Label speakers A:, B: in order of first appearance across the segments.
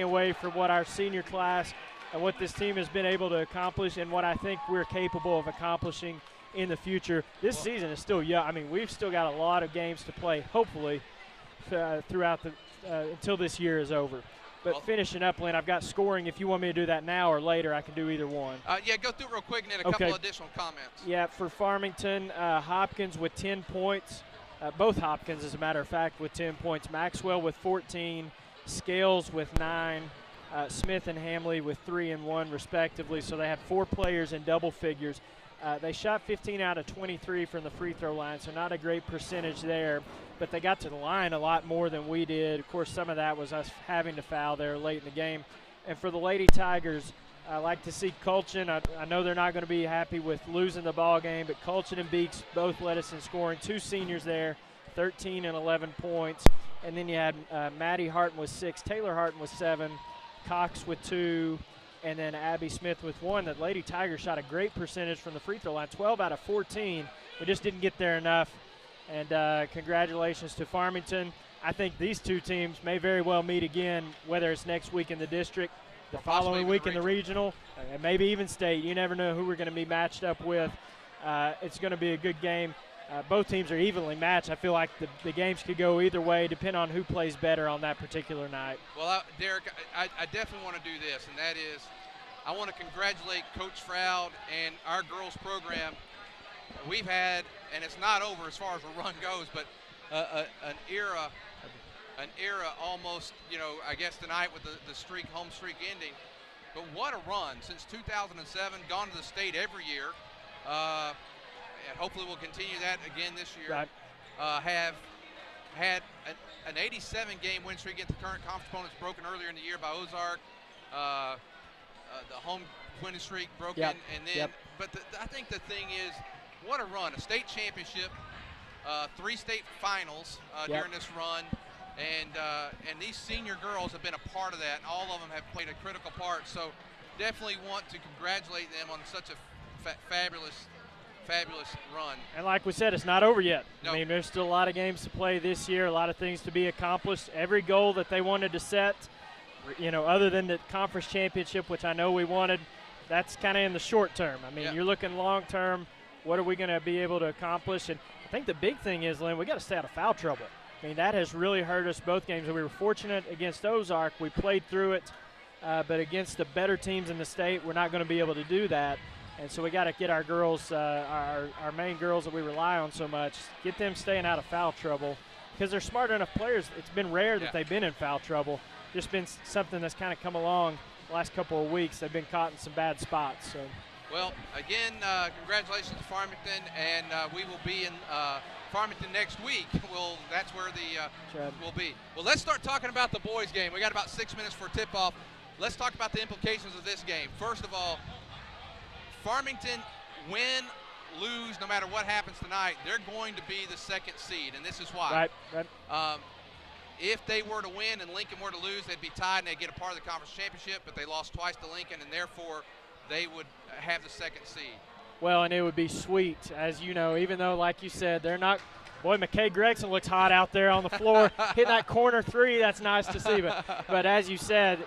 A: away from what our senior class and what this team has been able to accomplish and what I think we're capable of accomplishing in the future. This season is still young. I mean, we've still got a lot of games to play, hopefully, throughout the until this year is over. But finishing up, Lynn, I've got scoring. If you want me to do that now or later, I can do either one.
B: Yeah, go through it real quick and then a couple additional comments.
A: Yeah, for Farmington, Hopkins with 10 points. Both Hopkins, as a matter of fact, with 10 points. Maxwell with 14. Scales with 9. Smith and Hamley with 3 and 1, respectively. So they had 4 players in double figures. They shot 15 out of 23 from the free throw line, so not a great percentage there. But they got to the line a lot more than we did. Of course, some of that was us having to foul there late in the game. And for the Lady Tigers, I like to see Colchin. I know they're not going to be happy with losing the ball game, but Colchin and Beeks both led us in scoring. 2 seniors there, 13 and 11 points. And then you had Maddie Harton with 6, Taylor Harton with 7, Cox with 2, and then Abby Smith with 1. The Lady Tigers shot a great percentage from the free throw line, 12 out of 14. We just didn't get there enough. And congratulations to Farmington. I think these two teams may very well meet again, whether it's next week in the district, the following week in the regional, and maybe even state. You never know who we're going to be matched up with. It's going to be a good game. Both teams are evenly matched. I feel like the games could go either way, depending on who plays better on that particular night.
B: Well, Derek, I definitely want to do this, and that is I want to congratulate Coach Froud and our girls program. We've had, and it's not over as far as the run goes, but an era almost, I guess tonight with the home streak ending. But what a run since 2007, gone to the state every year. And hopefully we'll continue that again this year.
A: Right.
B: Have had an 87-game win streak against the current conference opponents broken earlier in the year by Ozark. The home winning streak broken, and then. But I think the thing is, what a run! A state championship, 3 state finals during this run, and these senior girls have been a part of that, and all of them have played a critical part. So definitely want to congratulate them on such a fabulous run. And
A: like we said, it's not over yet.
B: No.
A: I mean, there's still a lot of games to play this year, a lot of things to be accomplished. Every goal that they wanted to set, other than the conference championship, which I know we wanted, that's kind of in the short term. I mean, you're looking long term. What are we going to be able to accomplish? And I think the big thing is, Lynn, we got to stay out of foul trouble. I mean, that has really hurt us both games. We were fortunate against Ozark. We played through it. But against the better teams in the state, we're not going to be able to do that. And so we got to get our girls, our main girls that we rely on so much, get them staying out of foul trouble because they're smart enough players. It's been rare that they've been in foul trouble. Just been something that's kind of come along the last couple of weeks. They've been caught in some bad spots. So.
B: Well, again, congratulations to Farmington, and we will be in Farmington next week. That's where we'll be. Well, let's start talking about the boys' game. We got about 6 minutes for tip-off. Let's talk about the implications of this game. First of all, Farmington, win, lose, no matter what happens tonight, they're going to be the second seed, and this is why.
A: Right.
B: If they were to win and Lincoln were to lose, they'd be tied and they'd get a part of the conference championship, but they lost twice to Lincoln, and therefore they would have the second seed.
A: Well, and it would be sweet, as you know, even though, like you said, they're not – boy, McKay Gregson looks hot out there on the floor. Hitting that corner 3, that's nice to see. But as you said,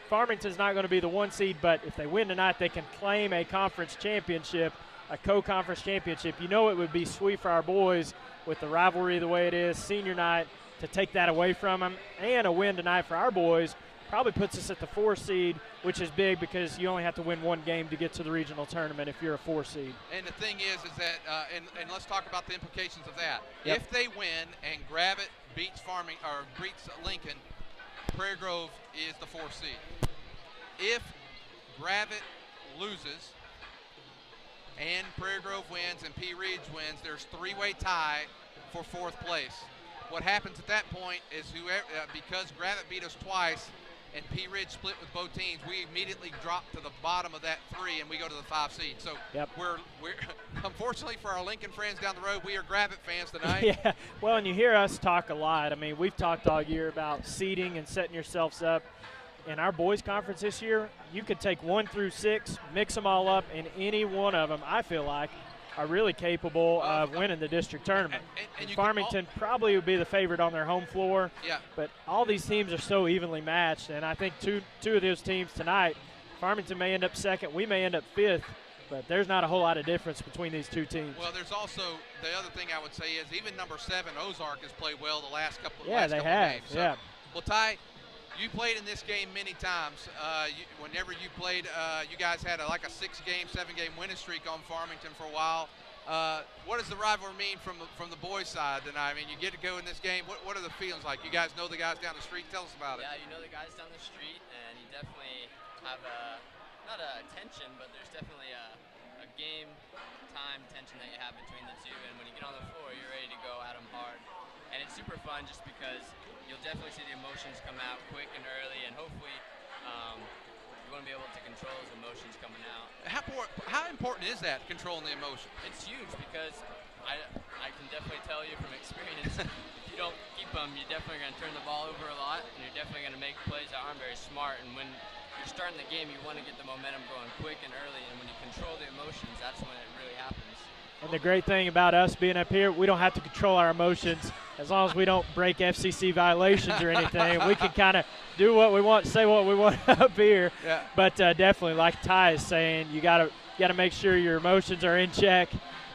A: Farmington's not going to be the 1 seed, but if they win tonight, they can claim a conference championship, a co-conference championship. You know it would be sweet for our boys with the rivalry the way it is, senior night, to take that away from them. And a win tonight for our boys probably puts us at the 4 seed, which is big because you only have to win 1 game to get to the regional tournament if you're a 4 seed.
B: And the thing is that, and let's talk about the implications of that. Yep. If they win and Gravette beats Lincoln, Prairie Grove is the 4th seed. If Gravette loses and Prairie Grove wins and P. Ridge wins, there's 3-way tie for 4th place. What happens at that point is because Gravette beat us twice and P. Ridge split with both teams, we immediately drop to the bottom of that 3 and we go to the 5 seed. So we're unfortunately for our Lincoln friends down the road, we are Gravette fans tonight.
A: Yeah, well, and you hear us talk a lot. I mean, we've talked all year about seeding and setting yourselves up. In our boys conference this year, you could take 1 through 6, mix them all up, and any one of them, I feel like, are really capable of winning the district tournament.
B: And
A: Farmington probably would be the favorite on their home floor.
B: Yeah.
A: But all these teams are so evenly matched, and I think two of those teams tonight, Farmington may end up second, we may end up fifth, but there's not a whole lot of difference between these two teams.
B: Well, there's also the other thing I would say is even number 7, Ozark, has played well the last couple of games. So, well, Ty, you played in this game many times. Whenever you played, you guys had like a 6-game, 7-game winning streak on Farmington for a while. What does the rivalry mean from the boys' side tonight? I mean, you get to go in this game. What are the feelings like? You guys know the guys down the street. Tell us about it.
C: Yeah, you know the guys down the street, and you definitely have not a tension, but there's definitely a game time tension that you have between the two. And when you get on the floor, you're ready to go at them hard. And it's super fun just because you'll definitely see the emotions come out quick and early, and hopefully you want to be able to control those emotions coming out.
B: How important is that, controlling the emotion?
C: It's huge because I can definitely tell you from experience, if you don't keep them, you're definitely going to turn the ball over a lot, and you're definitely going to make plays that aren't very smart. And when you're starting the game, you want to get the momentum going quick and early, and when you control the emotions, that's when it really happens.
A: And the great thing about us being up here, we don't have to control our emotions. As long as we don't break FCC violations or anything, we can kind of do what we want, say what we want up here.
B: Yeah.
A: But definitely, like Ty is saying, you gotta make sure your emotions are in check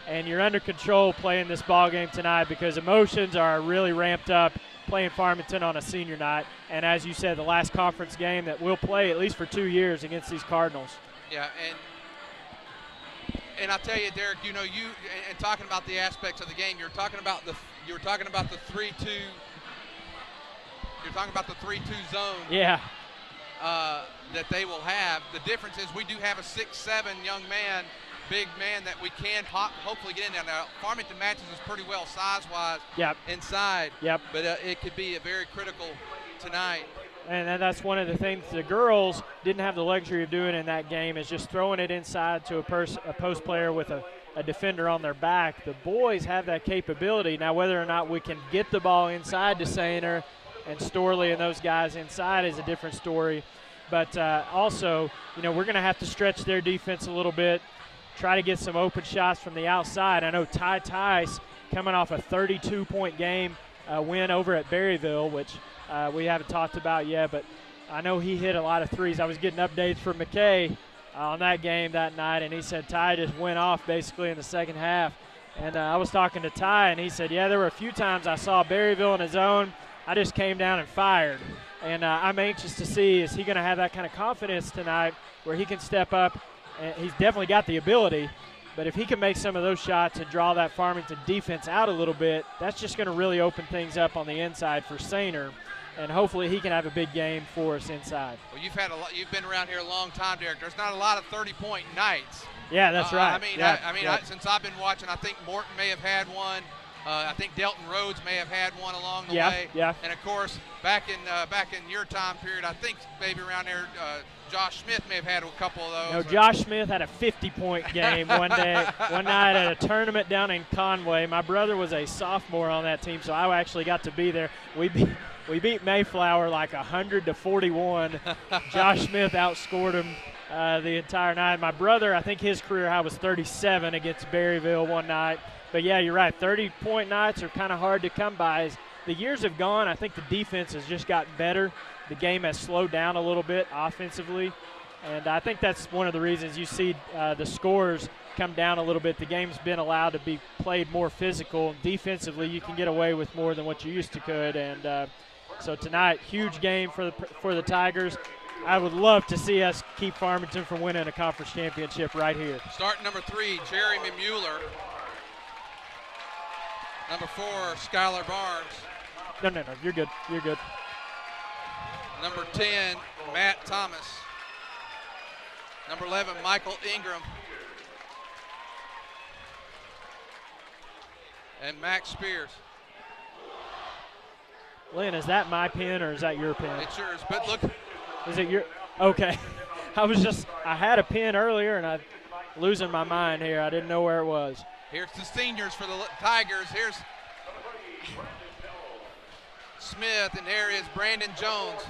A: and you're under control playing this ball game tonight, because emotions are really ramped up playing Farmington on a senior night. And as you said, the last conference game that we'll play at least for 2 years against these Cardinals.
B: Yeah, and I'll tell you, Derek, you know, you and talking about the aspects of the game, you were talking about the 3-2. You're talking about the 3-2 zone.
A: Yeah.
B: That they will have. The difference is we do have a 6'7" young man, big man that we can hopefully get in there. Now, Farmington matches us pretty well size-wise.
A: Yep.
B: Inside.
A: Yep.
B: But it could be a very critical tonight.
A: And that's one of the things the girls didn't have the luxury of doing in that game, is just throwing it inside to a post player with a defender on their back. The boys have that capability. Now, whether or not we can get the ball inside to Sainer and Storley and those guys inside is a different story. But also, you know, we're going to have to stretch their defense a little bit, try to get some open shots from the outside. I know Ty Tice coming off a 32-point game win over at Berryville, which we haven't talked about yet, but I know he hit a lot of threes. I was getting updates from McKay on that game that night, and he said Ty just went off basically in the second half. And I was talking to Ty, and he said, yeah, there were a few times I saw Berryville in his zone. I just came down and fired. And I'm anxious to see, is he going to have that kind of confidence tonight where he can step up? And he's definitely got the ability, but if he can make some of those shots and draw that Farmington defense out a little bit, that's just going to really open things up on the inside for Sainer. And hopefully he can have a big game for us inside.
B: Well, you've been around here a long time, Derek. There's not a lot of 30-point nights.
A: Yeah, that's right.
B: Since I've been watching, I think Morton may have had one. I think Delton Rhodes may have had one along the way.
A: Yeah.
B: And of course, back in your time period, I think maybe around there, Josh Smith may have had a couple of those.
A: No, Josh Smith had a 50-point game one night at a tournament down in Conway. My brother was a sophomore on that team, so I actually got to be there. We beat Mayflower like 100-41. Josh Smith outscored him the entire night. My brother, I think his career high was 37 against Berryville one night. But, yeah, you're right. 30-point nights are kind of hard to come by. As the years have gone, I think the defense has just gotten better. The game has slowed down a little bit offensively. And I think that's one of the reasons you see the scores come down a little bit. The game's been allowed to be played more physical. Defensively, you can get away with more than what you used to could. And so tonight, huge game for the Tigers. I would love to see us keep Farmington from winning a conference championship right here.
B: Starting number 3, Jeremy Mueller. Number 4, Skylar Barnes.
A: No, you're good. You're good.
B: Number 10, Matt Thomas. Number 11, Michael Ingram. And Max Spears.
A: Lynn, is that my pen or is that your pen?
B: It's yours, but look.
A: Is it your? Okay. I had a pen earlier and I'm losing my mind here. I didn't know where it was.
B: Here's the seniors for the Tigers. Here's Smith, and there is Brandon Jones.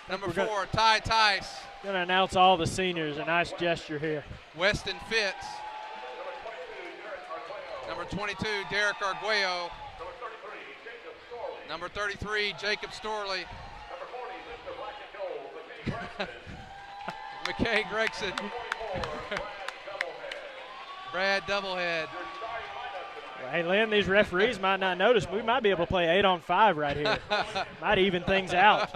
B: Number 4, Ty Tice.
A: Going to announce all the seniors. A nice gesture here.
B: Weston Fitz. Number 22, Derek Arguello. Number 33, Jacob Storley. McKay Gregson. Brad Doublehead.
A: Hey, Lynn, these referees might not notice. We might be able to play 8-on-5 right here. Might even things out.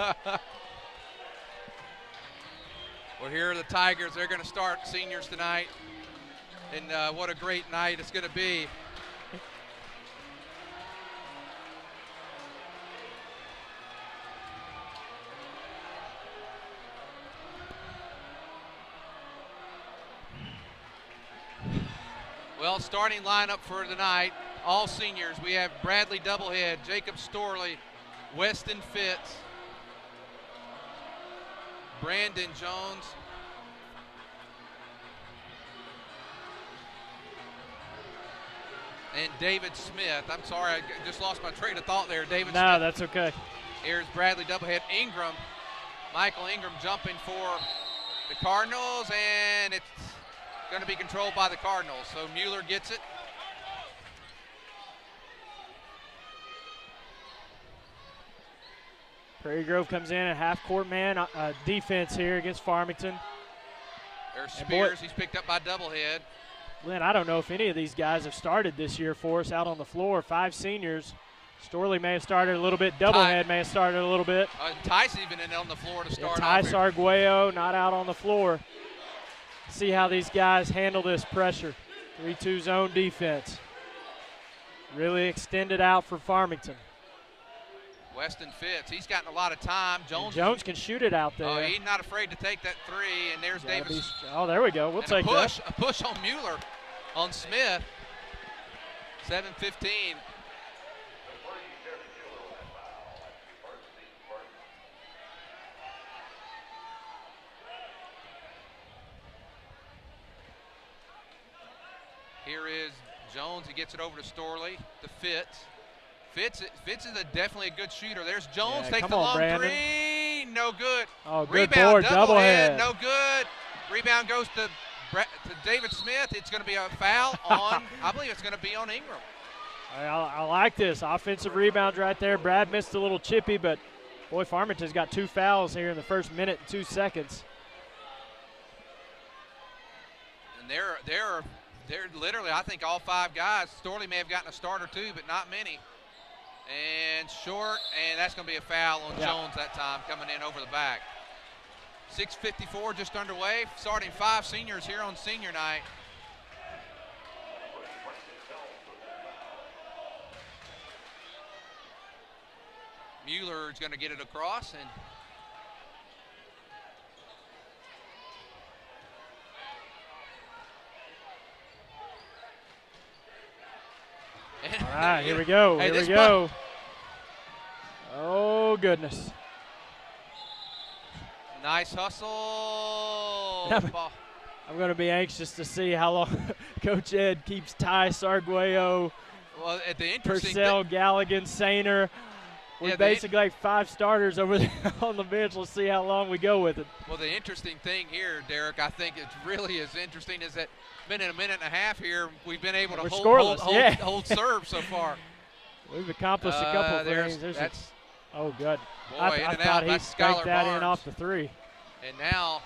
B: Well, here are the Tigers. They're going to start seniors tonight. And what a great night it's going to be. Well, starting lineup for tonight, all seniors. We have Bradley Doublehead, Jacob Storley, Weston Fitz, Brandon Jones, and David Smith. I'm sorry, I just lost my train of thought there. David Smith.
A: No, that's okay.
B: Here's Bradley Doublehead. Ingram, Michael Ingram jumping for the Cardinals, and it's going to be controlled by the Cardinals. So Mueller gets it.
A: Prairie Grove comes in at half-court man defense here against Farmington.
B: There's Spears. He's picked up by Doublehead.
A: Lynn, I don't know if any of these guys have started this year for us out on the floor. 5 seniors. Storley may have started a little bit. Doublehead may have started a little bit.
B: Tice even in on the floor to start off.
A: Tice Arguello not out on the floor. See how these guys handle this pressure. 3-2 zone defense. Really extended out for Farmington.
B: Weston Fitz, he's gotten a lot of time.
A: Jones can shoot it out there.
B: Oh, he's not afraid to take that three, and there's Davis.
A: Oh, there we go. We'll take that.
B: A push on Mueller, on Smith. 7:15. Here is Jones. He gets it over to Storley, to Fitz. Fitz is definitely a good shooter. There's Jones, takes the long
A: Brandon.
B: three, no good.
A: Oh, good
B: Rebound,
A: board,
B: Doublehead, no good. Rebound goes to David Smith. It's going to be a foul on, I believe it's going to be on Ingram.
A: I like this. Offensive rebounds right there. Brad missed a little chippy, but boy, Farmington's got 2 fouls here in the first minute and 2 seconds.
B: And they're literally, I think all 5 guys. Storley may have gotten a start or 2, but not many. And short, and that's going to be a foul on Jones that time, coming in over the back. 6:54 just underway, starting 5 seniors here on senior night. Mueller is going to get it across, and
A: all right, here we go.
B: Hey,
A: here we go. Oh, goodness.
B: Nice hustle.
A: I'm going to be anxious to see how long Coach Ed keeps Tice, Arguello,
B: well, the interesting
A: Purcell, Galligan, Sainer. We're basically like 5 starters over there on the bench. Let's see how long we go with it.
B: Well, the interesting thing here, Derek, I think it really is interesting, is that been in a minute and a half here, we've been able to hold serve so far.
A: We've accomplished a couple of things. Oh, good.
B: Boy,
A: I thought he scraped that in off the 3.
B: And now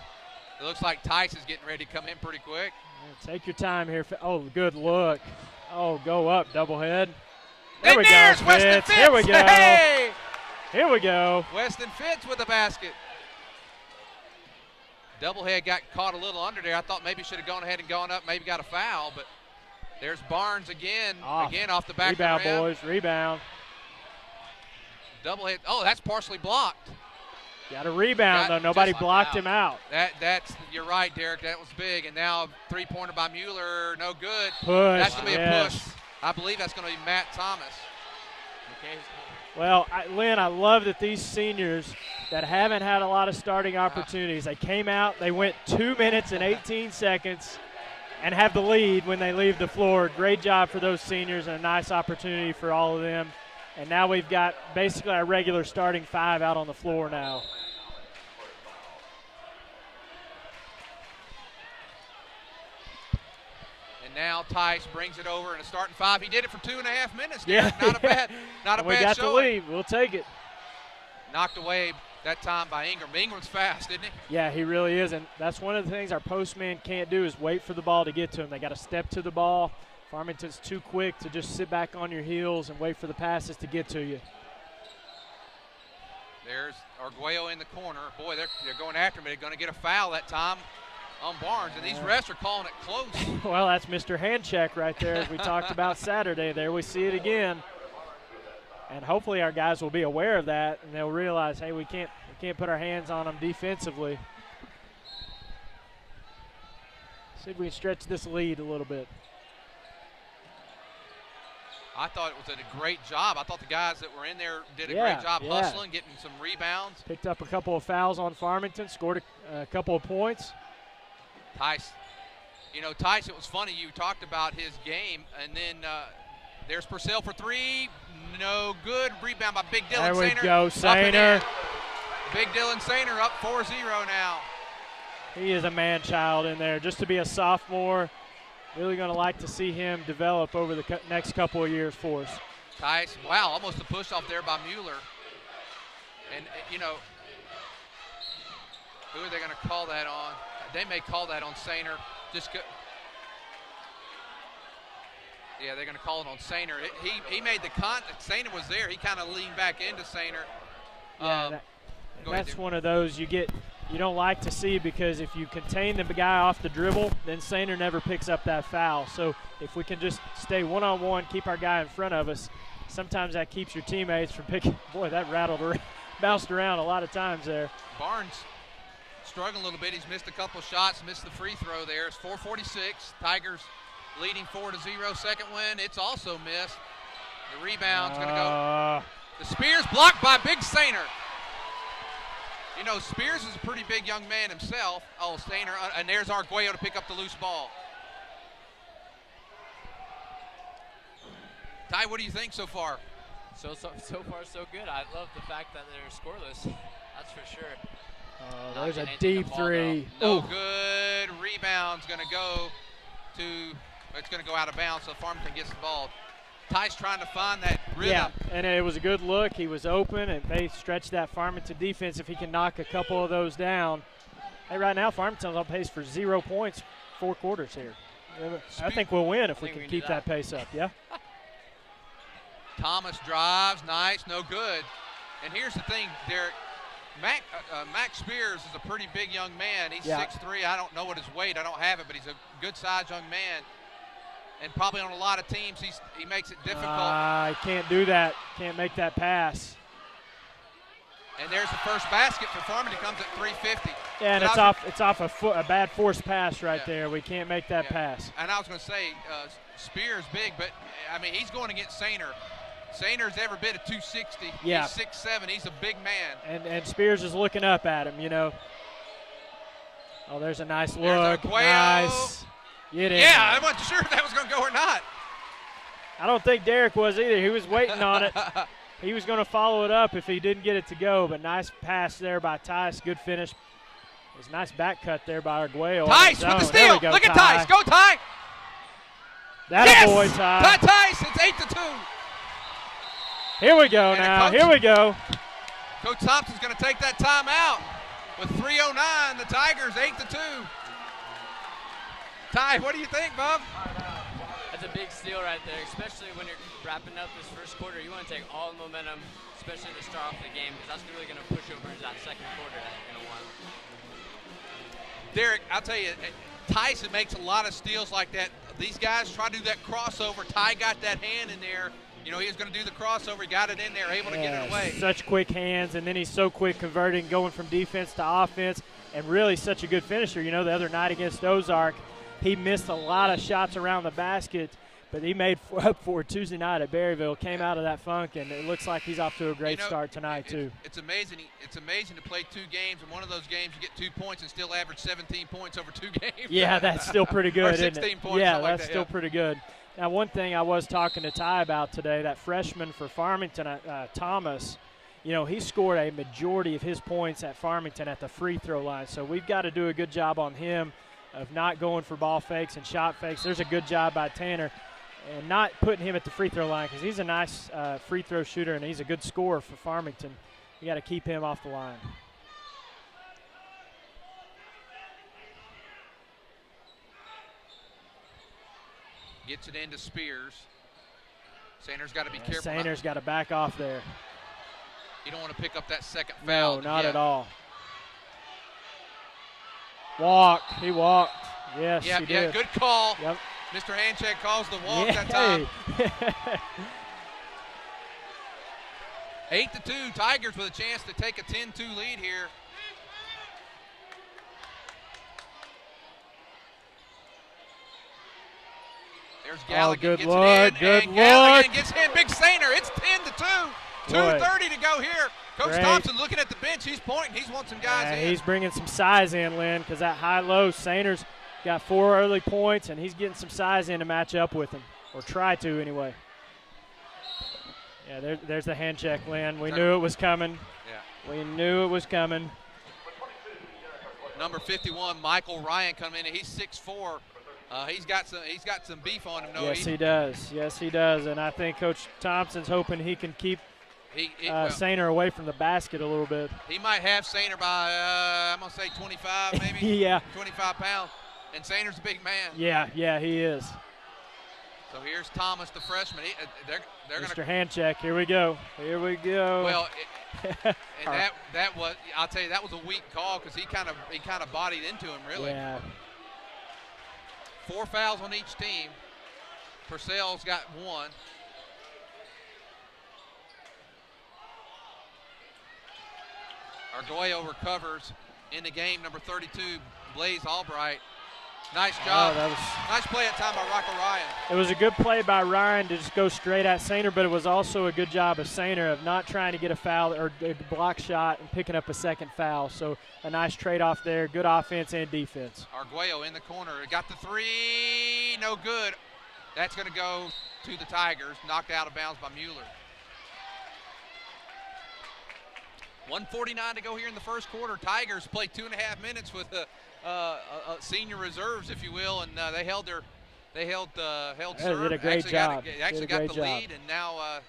B: it looks like Tice is getting ready to come in pretty quick.
A: Yeah, take your time here. Oh, good look. Oh, go up, Doublehead.
B: There we go, Fitz.
A: Here we go.
B: Hey!
A: Here we go.
B: Weston Fitz with the basket. Doublehead got caught a little under there. I thought maybe should have gone ahead and gone up, maybe got a foul, but there's Barnes again off the back
A: rebound,
B: of the rim.
A: boys, rebound.
B: Doublehead, oh, that's partially blocked.
A: Got a rebound, though. Nobody blocked him out.
B: You're right, Derek. That was big. And now a 3-pointer by Mueller, no good.
A: Push.
B: That's going to be a push. I believe that's going to be Matt Thomas.
A: Well, Lynn, I love that these seniors that haven't had a lot of starting opportunities, they came out, they went 2 minutes and 18 seconds and have the lead when they leave the floor. Great job for those seniors and a nice opportunity for all of them. And now we've got basically our regular starting 5 out on the floor now.
B: And now Tice brings it over in a starting 5. He did it for 2.5 minutes.
A: Yeah,
B: Not a bad
A: we got
B: showing.
A: the lead. We'll take it.
B: Knocked away that time by Ingram. Ingram's fast, isn't he?
A: Yeah, he really is, and that's one of the things our postman can't do is wait for the ball to get to him. They got to step to the ball. Farmington's too quick to just sit back on your heels and wait for the passes to get to you.
B: There's Arguello in the corner. Boy, they're going after him. They're going to get a foul that time on Barnes, and these refs are calling it close.
A: Well, that's Mr. Handcheck right there, as we talked about Saturday. There we see it again. And hopefully our guys will be aware of that, and they'll realize, hey, we can't put our hands on them defensively. See if we can stretch this lead a little bit.
B: I thought it was a great job. I thought the guys that were in there did a great job hustling, getting some rebounds.
A: Picked up a couple of fouls on Farmington, scored a couple of points.
B: Tice, Tice, it was funny. You talked about his game, and then there's Purcell for 3. No good. Rebound by Big Dylan
A: There we
B: Sainer.
A: go, Sainer.
B: Big Dylan Sainer up 4-0 now.
A: He is a man-child in there. Just to be a sophomore, really going to like to see him develop over the next couple of years for us.
B: Tice, wow, almost a push-off there by Mueller. And, who are they going to call that on? They may call that on Sainer. Yeah, they're going to call it on Sainer. He made the contact. Sainer was there. He kind of leaned back into Sainer.
A: Yeah, that's one of those you don't like to see, because if you contain the guy off the dribble, then Sainer never picks up that foul. So if we can just stay one-on-one, keep our guy in front of us, sometimes that keeps your teammates from picking. Boy, that bounced around a lot of times there.
B: Barnes struggling a little bit. He's missed a couple shots, missed the free throw there. It's 4:46. Tigers leading 4-0. Second win, it's also missed. The rebound's going to go. The Spears blocked by Big Sainer. Spears is a pretty big young man himself. Oh, Sainer, and there's Arguello to pick up the loose ball. Ty, what do you think so far?
C: So far, so good. I love the fact that they're scoreless. That's for sure.
A: There's a deep three.
B: No good. Rebound's going to go it's going to go out of bounds, so Farmington gets the ball. Ty's trying to find that rhythm.
A: Yeah, and it was a good look. He was open, and they stretched that Farmington defense. If he can knock a couple of those down. Hey, right now, Farmington's on pace for 0 points, 4 quarters here. I think we'll win if we can keep that pace up, yeah?
B: Thomas drives, nice, no good. And here's the thing, Derek. Max Spears is a pretty big young man. He's 6'3". I don't know what his weight. I don't have it, but he's a good-sized young man. And probably on a lot of teams, he makes it difficult.
A: He can't do that. Can't make that pass.
B: And there's the first basket for Farmington. Comes at 3:50.
A: Yeah, and it's off a bad forced pass right there. We can't make that pass.
B: And I was going to say, Spears big, but he's going against Sainer. Sainer's every bit of 260.
A: Yeah.
B: He's 6'7". He's a big man.
A: And Spears is looking up at him, Oh, there's a nice look. Nice. Get in.
B: Yeah, I wasn't sure if that was going to go or not.
A: I don't think Derek was either. He was waiting on it. He was going to follow it up if he didn't get it to go, but nice pass there by Tice. Good finish. It was a nice back cut there by Arguello.
B: Tice with the steal. Look at Tice. Go, Ty.
A: That a boy, Ty.
B: Tice. It's 8-2.
A: Here we go now. Here we go.
B: Coach Thompson's going to take that timeout. With 3:09, the Tigers 8-2. Ty, what do you think, Bob?
C: That's a big steal right there, especially when you're wrapping up this first quarter. You want to take all the momentum, especially to start off the game, because that's really going to push over into that second quarter that you're going to want.
B: Derek, I'll tell you, Tyson makes a lot of steals like that. These guys try to do that crossover. Ty got that hand in there. He was going to do the crossover. He got it in there, able to get it away.
A: Such quick hands, and then he's so quick converting, going from defense to offense, and really such a good finisher. The other night against Ozark, he missed a lot of shots around the basket, but he made up for it Tuesday night at Berryville, came out of that funk, and it looks like he's off to a great start tonight, too.
B: It's amazing. It's amazing to play 2 games, and one of those games you get 2 points and still average 17 points over 2 games.
A: Yeah, that's still pretty good,
B: or 16
A: isn't it?
B: points,
A: yeah,
B: that's
A: still pretty good. Now, one thing I was talking to Ty about today, that freshman for Farmington, Thomas, he scored a majority of his points at Farmington at the free throw line. So we've got to do a good job on him of not going for ball fakes and shot fakes. There's a good job by Tanner and not putting him at the free throw line because he's a nice free throw shooter and he's a good scorer for Farmington. You got to keep him off the line.
B: Gets it into Spears. Sanders got to be careful.
A: Sanders got to back off there.
B: You don't want to pick up that second foul.
A: No, not at all. He walked. Yes, he did.
B: Yeah, good call.
A: Yep.
B: Mr. Handcheck calls the walk that time. 8-2, Tigers with a chance to take a 10-2 lead here. There's Galligan,
A: good
B: gets
A: look,
B: it in,
A: good
B: and
A: look.
B: Galligan gets in, big Sainer. It's 10-2, 2:30 to go here. Coach
A: Great.
B: Thompson looking at the bench. He's pointing. He's wanting some guys in.
A: He's bringing some size in, Lynn, because that high-low, Sainer's got 4 early points, and he's getting some size in to match up with him, or try to anyway. Yeah, there's the hand check, Lynn. We knew it was coming.
B: Yeah.
A: We knew it was coming.
B: Number 51, Michael Ryan, coming in. He's 6'4". He's got some beef on him.
A: Yes, he does. Yes, he does. And I think Coach Thompson's hoping he can keep Sainer away from the basket a little bit.
B: He might have Sainer by, I'm going to say 25 maybe.
A: Yeah.
B: 25 pounds. And Sainer's a big man.
A: Yeah, he is.
B: So here's Thomas, the freshman. They're going to.
A: Mr. Handcheck, here we go.
B: Well, and that was, I'll tell you, that was a weak call because he kind of bodied into him, really.
A: Yeah.
B: 4 fouls on each team. Purcell's got 1. Arguello recovers in the game. Number 32, Blaze Albright. Nice job. Nice play at time by Rocco Ryan.
A: It was a good play by Ryan to just go straight at Sainer, but it was also a good job of Sainer of not trying to get a foul or a block shot and picking up a second foul. So a nice trade-off there. Good offense and defense.
B: Arguello in the corner. Got the 3. No good. That's going to go to the Tigers. Knocked out of bounds by Mueller. 1:49 to go here in the first quarter. Tigers played 2.5 minutes with senior reserves, if you will, and they held serve.
A: They did a great job.
B: Actually got the lead, and now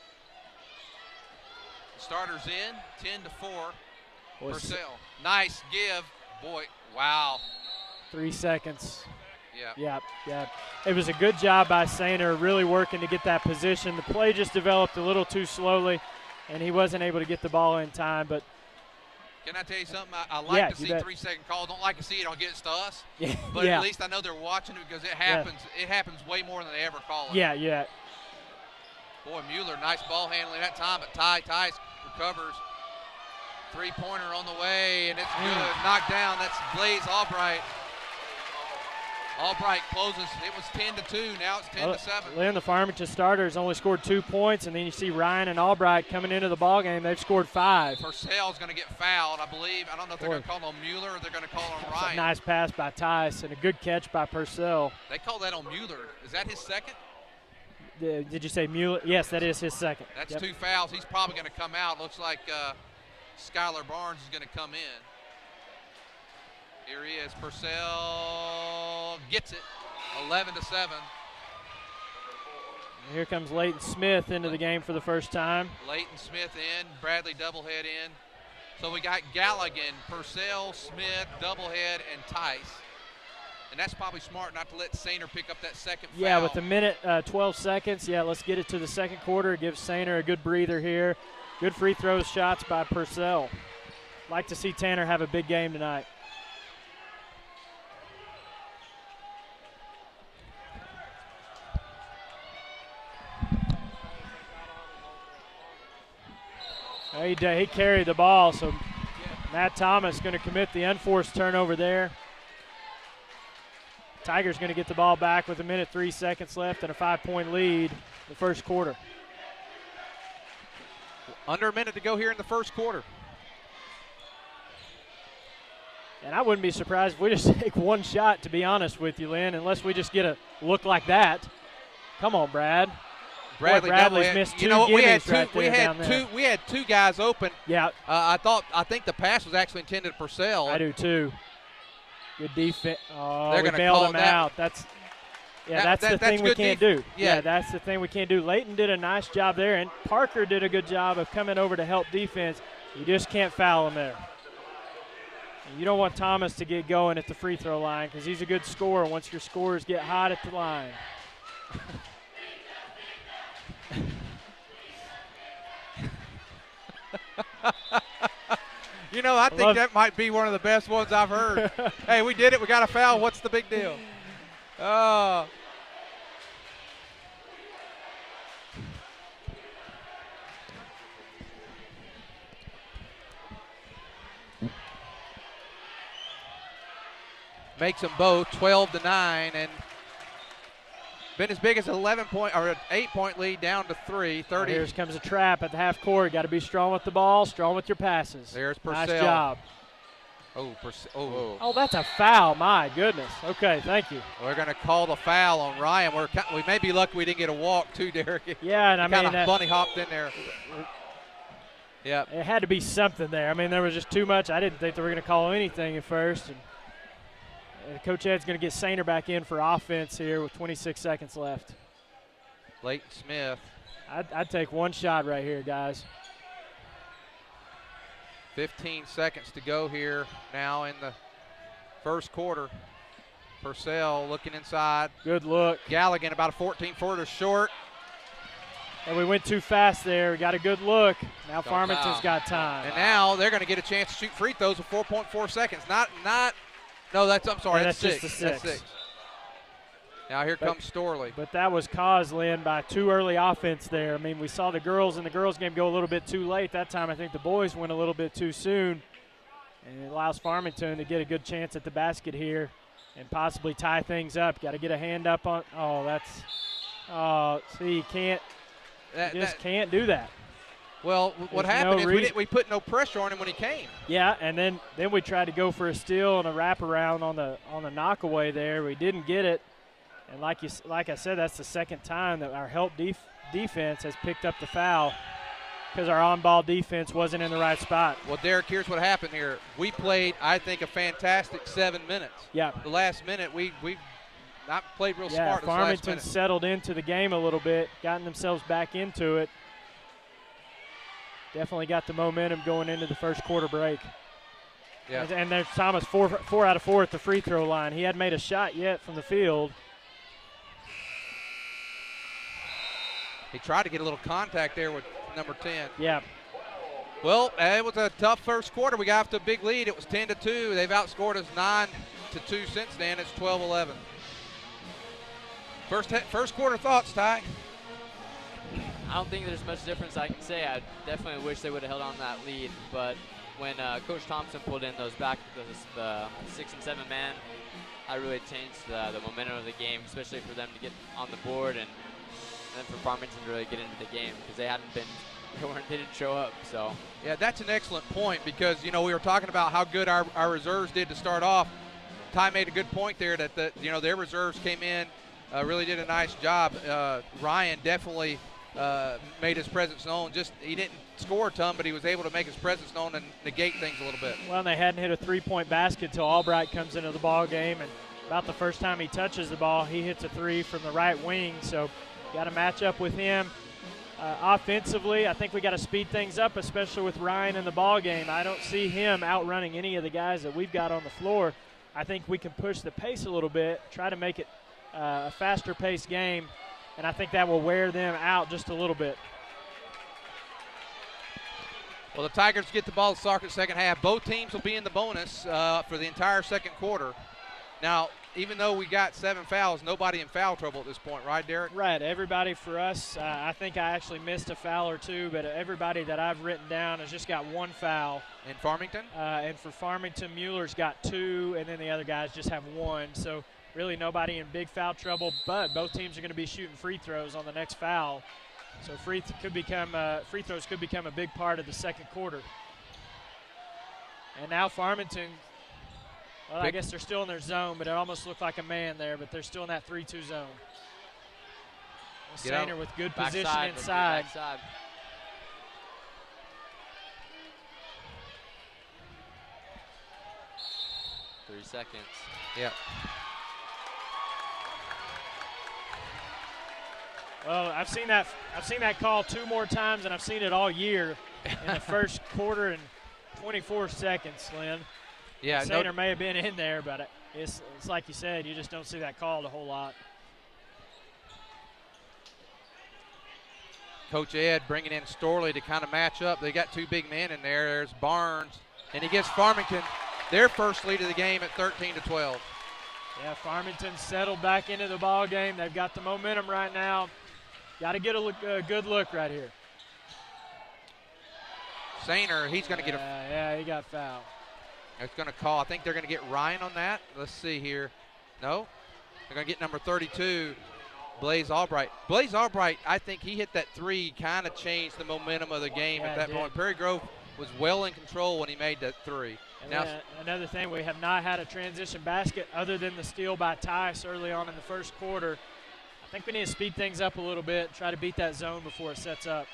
B: starters in 10-4. Purcell, nice give, boy, wow.
A: 3 seconds.
B: Yeah.
A: It was a good job by Sainer, really working to get that position. The play just developed a little too slowly, and he wasn't able to get the ball in time. But
B: can I tell you something? I like to see 3-second calls. Don't like to see it against us. But at least I know they're watching it because it happens. It happens way more than they ever call it.
A: Yeah.
B: Boy, Mueller, nice ball handling that time. But Tice recovers. 3-pointer on the way, and it's good. Knocked down. That's Blaze Albright. Albright closes. It was 10-2. Now it's 10-7.
A: Lynn, the Farmington starters only scored 2 points, and then you see Ryan and Albright coming into the ballgame. They've scored 5.
B: Purcell's going to get fouled, I believe. I don't know if they're going to call on Mueller or they're going to call on Ryan.
A: A nice pass by Tice and a good catch by Purcell.
B: They call that on Mueller. Is that his second?
A: Did you say Mueller? Yes, that is his second.
B: That's 2 fouls. He's probably going to come out. Looks like Skylar Barnes is going to come in. Here he is. Purcell gets it. 11-7.
A: Here comes Leighton Smith into the game for the first time.
B: Leighton Smith in. Bradley doublehead in. So we got Galligan, Purcell, Smith, doublehead, and Tice. And that's probably smart not to let Sainer pick up that second foul.
A: Yeah, with the minute, 12 seconds. Yeah, let's get it to the second quarter. Give Sainer a good breather here. Good free throw shots by Purcell. Like to see Tanner have a big game tonight. He carried the ball, so Matt Thomas going to commit the unforced turnover there. Tigers going to get the ball back with 1:03 seconds left and a 5-point lead in the first quarter.
B: Under a minute to go here in the first quarter.
A: And I wouldn't be surprised if we just take one shot, to be honest with you, Lynn, unless we just get a look like that. Come on, Brad. Bradley's missed 2 gimmies
B: we had 2 guys open.
A: Yeah.
B: I think the pass was actually intended to Purcell.
A: I do too. Good defense. Oh,
B: They're
A: we
B: gonna
A: bailed
B: call
A: him
B: that.
A: out. That's the thing we
B: good
A: can't do.
B: Yeah.
A: That's the thing we can't do. Leighton did a nice job there, and Parker did a good job of coming over to help defense. You just can't foul him there. And you don't want Thomas to get going at the free throw line because he's a good scorer once your scorers get hot at the line.
B: You know, I think that might be one of the best ones I've heard. Hey, we did it. We got a foul. What's the big deal? Oh. Makes them both 12-9, and been as big as 11-point or an 8-point lead down to 3. 30.
A: Here comes a trap at the half court. Got to be strong with the ball, strong with your passes.
B: There's Purcell.
A: Nice job.
B: Oh,
A: that's a foul. My goodness. Okay, thank you.
B: We're going to call the foul on Ryan. We may be lucky we didn't get a walk too, Derek.
A: Yeah, and I mean,
B: kind of bunny hopped in there. Yep.
A: It had to be something there. I mean, there was just too much. I didn't think they were going to call anything at first. And Coach Ed's going to get Sainer back in for offense here with 26 seconds left.
B: Leighton Smith.
A: I'd take one shot right here, guys.
B: 15 seconds to go here now in the first quarter. Purcell looking inside.
A: Good look.
B: Galligan about a 14-footer short.
A: And we went too fast there. We got a good look. Now Farmington's got time.
B: And now they're going to get a chance to shoot free throws with 4.4 seconds. No, I'm sorry, that's 6.
A: Just a 6.
B: That's 6. Now here comes Storley.
A: But that was caused, Lynn, by too early offense there. I mean, we saw the girls in the girls game go a little bit too late. That time I think the boys went a little bit too soon. And it allows Farmington to get a good chance at the basket here and possibly tie things up. Got to get a hand up on. See, you can't. Can't do that.
B: Well, what happened is we put no pressure on him when he came.
A: Yeah, and then we tried to go for a steal and a wraparound on the knockaway there. We didn't get it. And like I said, that's the second time that our help defense has picked up the foul because our on-ball defense wasn't in the right spot.
B: Well, Derek, here's what happened here. We played, I think, a fantastic 7 minutes.
A: Yeah.
B: The last minute, we not played real smart.
A: Farmington settled into the game a little bit, gotten themselves back into it. Definitely got the momentum going into the first quarter break.
B: Yeah.
A: And there's Thomas, 4 out of 4 at the free throw line. He hadn't made a shot yet from the field.
B: He tried to get a little contact there with number 10.
A: Yeah.
B: Well, it was a tough first quarter. We got off to a big lead. It was 10-2. They've outscored us 9-2 since then. It's 12-11. First quarter thoughts, Ty?
C: I don't think there's much difference I can say. I definitely wish they would have held on that lead, but when Coach Thompson pulled in the 6 and 7 man, I really changed the momentum of the game, especially for them to get on the board and then for Farmington to really get into the game because they didn't show up. So
B: yeah, that's an excellent point because we were talking about how good our reserves did to start off. Ty made a good point there that their reserves came in, really did a nice job. Ryan definitely made his presence known. He didn't score a ton, but he was able to make his presence known and negate things a little bit.
A: Well, they hadn't hit a three-point basket until Albright comes into the ball game, and about the first time he touches the ball, he hits a 3 from the right wing. So got to match up with him. Offensively, I think we got to speed things up, especially with Ryan in the ball game. I don't see him outrunning any of the guys that we've got on the floor. I think we can push the pace a little bit, try to make it a faster-paced game, and I think that will wear them out just a little bit.
B: Well, the Tigers get the ball to start the second half. Both teams will be in the bonus for the entire second quarter. Now, even though we got 7 fouls, nobody in foul trouble at this point, right, Derek?
A: Right. Everybody for us, I think I actually missed a foul or two, but everybody that I've written down has just got 1 foul.
B: In Farmington?
A: And for Farmington, Mueller's got 2, and then the other guys just have 1. So really nobody in big foul trouble, but both teams are going to be shooting free throws on the next foul. So free throws could become a big part of the second quarter. And now Farmington, well, I guess they're still in their zone, but it almost looked like a man there, but they're still in that 3-2 zone. Sainer with good position inside.
C: 3 seconds.
B: Yep.
A: Well, I've seen that call 2 more times, and I've seen it all year in the first quarter and 24 seconds, Lynn.
B: Yeah.
A: Sainer may have been in there, but it's like you said, you just don't see that called a whole lot.
B: Coach Ed bringing in Storley to kind of match up. They got 2 big men in there. There's Barnes, and he gives Farmington their first lead of the game at 13-12.
A: Yeah, Farmington settled back into the ball game. They've got the momentum right now. Got to get a good look right here.
B: Sainer, he's going to get a.
A: Yeah, he got fouled.
B: It's going to call. I think they're going to get Ryan on that. Let's see here. No, they're going to get number 32, Blaze Albright. Blaze Albright, I think he hit that 3, kind of changed the momentum of the game at that point. Prairie Grove was well in control when he made that 3.
A: And
B: now,
A: another thing, we have not had a transition basket other than the steal by Tice early on in the first quarter. I think we need to speed things up a little bit, try to beat that zone before it sets up.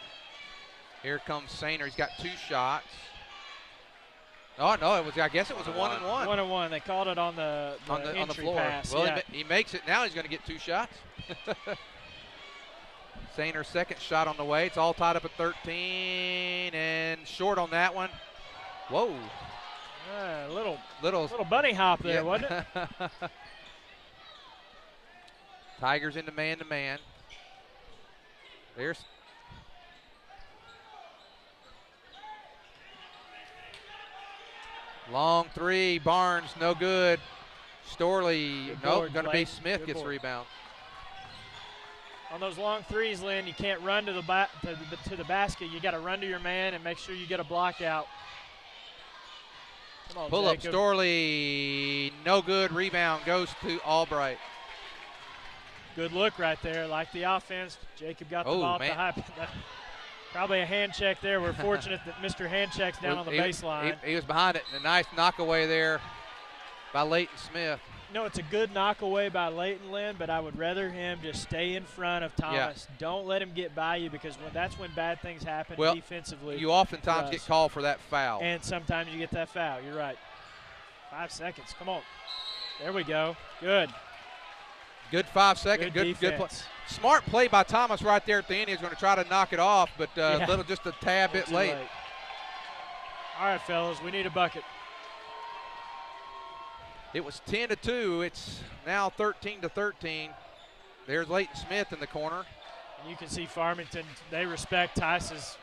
B: Here comes Sainer. He's got 2 shots. Oh, no, I guess it was a 1-and-1.
A: 1-and-1. They called it on the entry
B: floor.
A: pass.
B: Well,
A: yeah.
B: he makes it. Now he's going to get 2 shots. Sainer's second shot on the way. It's all tied up at 13 and short on that one. Whoa.
A: Little bunny hop there,
B: yeah.
A: wasn't it?
B: Tigers into man-to-man. There's long 3. Barnes, no good. Storley, nope, going to be Smith gets the rebound.
A: On those long 3s, Lynn, you can't run to the basket. You got to run to your man and make sure you get a block out. Come on,
B: pull
A: Jacob.
B: Up Storley, no good. Rebound goes to Albright.
A: Good look right there. Like the offense. Jacob got the ball at the high. Probably a hand check there. We're fortunate that Mr. Hand check's down on the baseline.
B: He was behind it. And a nice knockaway there by Leighton Smith.
A: No, it's a good knockaway by Leighton, Lynn, but I would rather him just stay in front of Thomas. Yeah. Don't let him get by you, because that's when bad things happen defensively.
B: You oftentimes get called for that foul.
A: And sometimes you get that foul. You're right. 5 seconds. Come on. There we go. Good.
B: Good 5 second. Good play. Smart play by Thomas right there at the end. He was going to try to knock it off, but just a tad bit late.
A: All right, fellas, we need a bucket.
B: It was 10-2. It's now 13-13. There's Leighton Smith in the corner.
A: And you can see Farmington, they respect Tice's.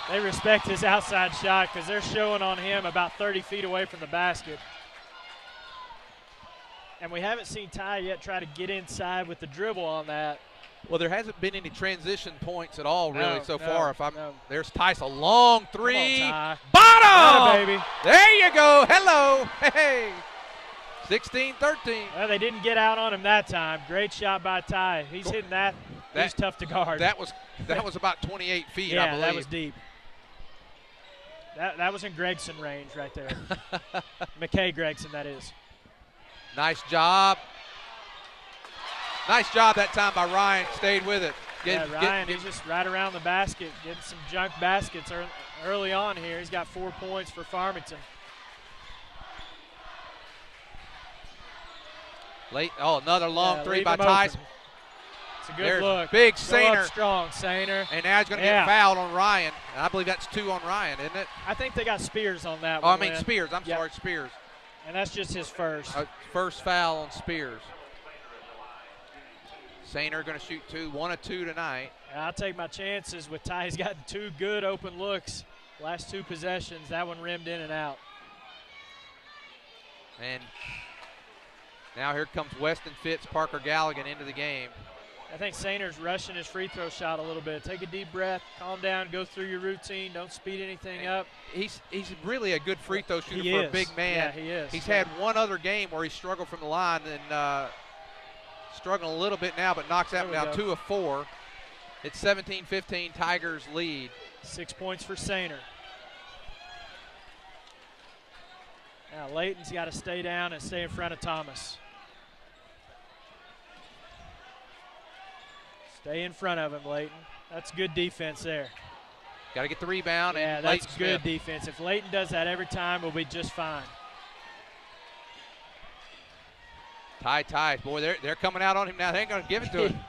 A: They respect his outside shot, because they're showing on him about 30 feet away from the basket. And we haven't seen Ty yet try to get inside with the dribble on that.
B: Well, there hasn't been any transition points at all, really, so far.
A: No.
B: There's Tice, a long 3.
A: Come on, Ty.
B: Bottom!
A: Baby.
B: There you go. Hello. Hey. 16-13.
A: Well, they didn't get out on him that time. Great shot by Ty. He's hitting that. He's tough to guard.
B: That was about 28 feet,
A: yeah,
B: I believe.
A: That was deep. That was in Gregson range right there. McKay Gregson, that is.
B: Nice job. Nice job that time by Ryan. Stayed with it.
A: Ryan, he's just right around the basket, getting some junk baskets early on here. He's got 4 points for Farmington.
B: Another long 3 by Tice.
A: It's a good look.
B: Big
A: Sainer.
B: strong
A: Sainer.
B: And now he's going to get fouled on Ryan. And I believe that's 2 on Ryan, isn't it?
A: I think they got Spears on that one.
B: Spears. I'm sorry, Spears.
A: And that's just his first.
B: First foul on Spears. Sainer going to shoot 2, 1 of 2 tonight.
A: And I'll take my chances with Ty. He's gotten 2 good open looks. Last 2 possessions, that one rimmed in and out.
B: And now here comes Weston Fitz, Parker Galligan into the game.
A: I think Sainer's rushing his free throw shot a little bit. Take a deep breath, calm down, go through your routine, don't speed anything up.
B: He's really a good free throw shooter for a big man.
A: Yeah, he is.
B: He's had one other game where he struggled from the line and struggling a little bit now, but knocks that one down. 2 of 4. It's 17-15, Tigers lead.
A: 6 points for Sainer. Now Leighton's got to stay down and stay in front of Thomas. Stay in front of him, Leighton. That's good defense there.
B: Got to get the rebound.
A: Yeah,
B: and
A: that's
B: Leighton
A: good
B: Smith.
A: defense. If Leighton does that every time, we'll be just fine.
B: Ties. Boy, they're coming out on him now. They ain't going to give it to him.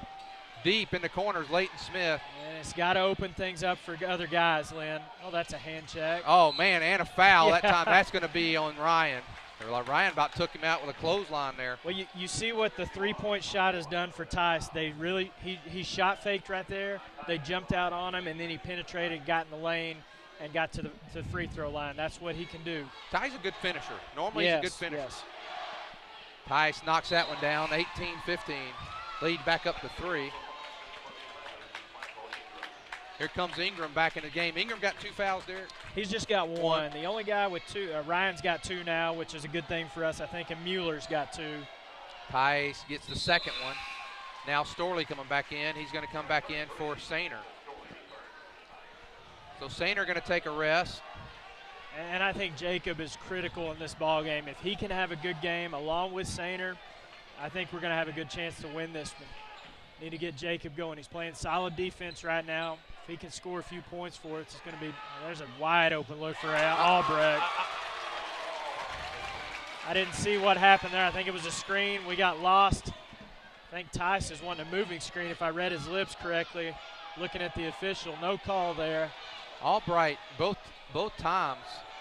B: Deep in the corners, Leighton Smith.
A: And it's got to open things up for other guys, Lynn. Oh, that's a hand check.
B: Oh, man, and a foul that time. That's going to be on Ryan. Ryan about took him out with a clothesline there.
A: Well, you see what the three-point shot has done for Tice. They really he shot faked right there. They jumped out on him, and then he penetrated, got in the lane, and got to the free throw line. That's what he can do.
B: Ty's a good finisher. Normally he's a good finisher.
A: Yes.
B: Tice knocks that one down, 18-15. Lead back up to 3. Here comes Ingram back in the game. Ingram got 2 fouls, Derek.
A: He's just got 1. The only guy with 2, Ryan's got 2 now, which is a good thing for us, I think, and Mueller's got 2.
B: Tice gets the second one. Now Storley coming back in. He's going to come back in for Sainer. So Sainer going to take a rest.
A: And I think Jacob is critical in this ball game. If he can have a good game along with Sainer, I think we're going to have a good chance to win this one. Need to get Jacob going. He's playing solid defense right now. If he can score a few points for us, it's going to be – there's a wide open look for Albrecht. I didn't see what happened there. I think it was a screen. We got lost. I think Tice is wanting a moving screen, if I read his lips correctly. Looking at the official, no call there.
B: Albright, both times.